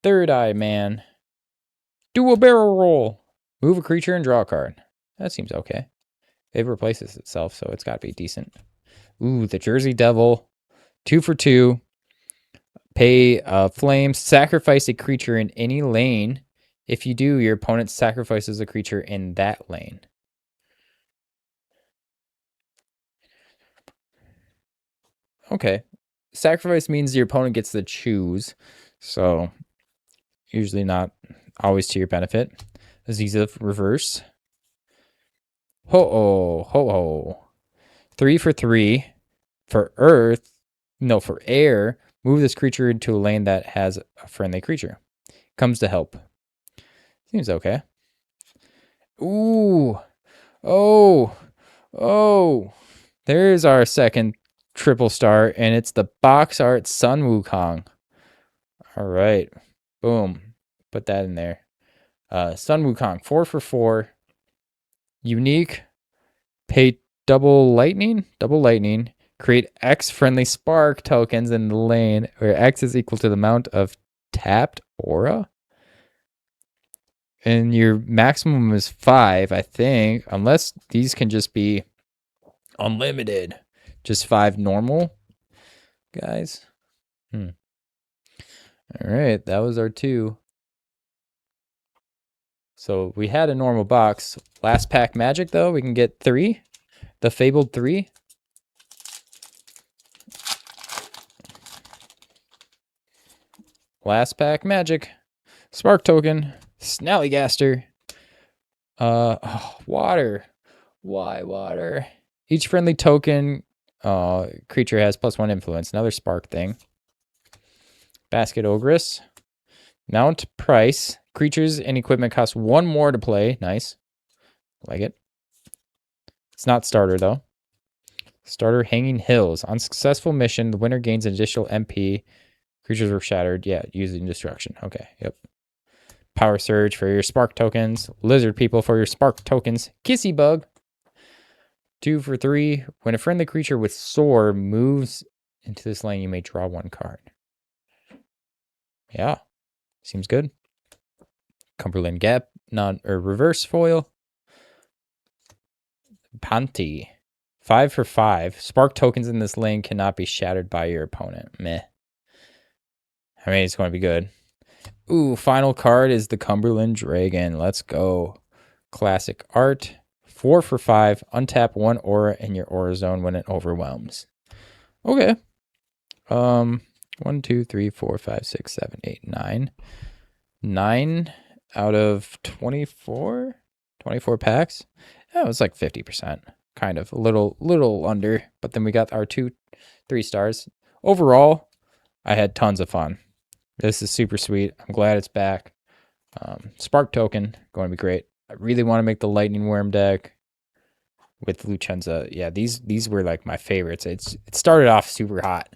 Third Eye Man, do a barrel roll, move a creature and draw a card. That seems okay. It replaces itself, so it's got to be decent. Ooh, the Jersey Devil, 2 for 2. Pay flame, sacrifice a creature in any lane. If you do, your opponent sacrifices a creature in that lane. Okay. Sacrifice means your opponent gets to choose. So, usually not always to your benefit. Aziza reverse. Ho-oh, ho-ho. 3 for 3. For earth, no, for air, move this creature into a lane that has a friendly creature. Comes to help. Seems okay. Ooh. Oh. Oh. There's our second triple star, and it's the box art Sun Wukong. All right. Boom. Put that in there. Sun Wukong, 4 for 4. Unique. Pay double lightning. Create X friendly spark tokens in the lane where X is equal to the amount of tapped aura. And your maximum is 5, I think, unless these can just be unlimited. Just 5 normal guys. All right, that was our 2. So we had a normal box. Last pack magic, though, we can get 3. The Fabled 3. Last pack magic. Spark token. Snallygaster. Water. Why water? Each friendly token creature has +1 influence. Another spark thing. Basket Ogress. Mount price. Creatures and equipment cost 1 more to play. Nice. Like it. It's not starter, though. Starter Hanging Hills. On successful mission, the winner gains an additional MP. Creatures were shattered. Yeah, using destruction. Okay, yep. Power Surge for your spark tokens. Lizard People for your spark tokens. Kissy Bug. 2 for 3. When a friendly creature with Soar moves into this lane, you may draw 1 card. Yeah, seems good. Cumberland Gap, reverse foil. Panty. 5 for 5. Spark tokens in this lane cannot be shattered by your opponent. Meh. I mean, it's going to be good. Ooh, final card is the Cumberland Dragon. Let's go. Classic art. 4 for 5. Untap 1 aura in your aura zone when it overwhelms. Okay. 1, 2, 3, 4, 5, 6, 7, 8, 9. 9 out of 24? 24 packs? Yeah, it was like 50%. Kind of. A little under. But then we got our 2 3-stars. Overall, I had tons of fun. This is super sweet. I'm glad it's back. Spark token, going to be great. I really want to make the Lightning Worm deck with Luchenza. Yeah, these were like my favorites. It started off super hot,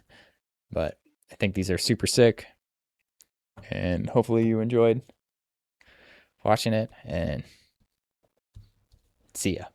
but I think these are super sick. And hopefully you enjoyed watching it, and see ya.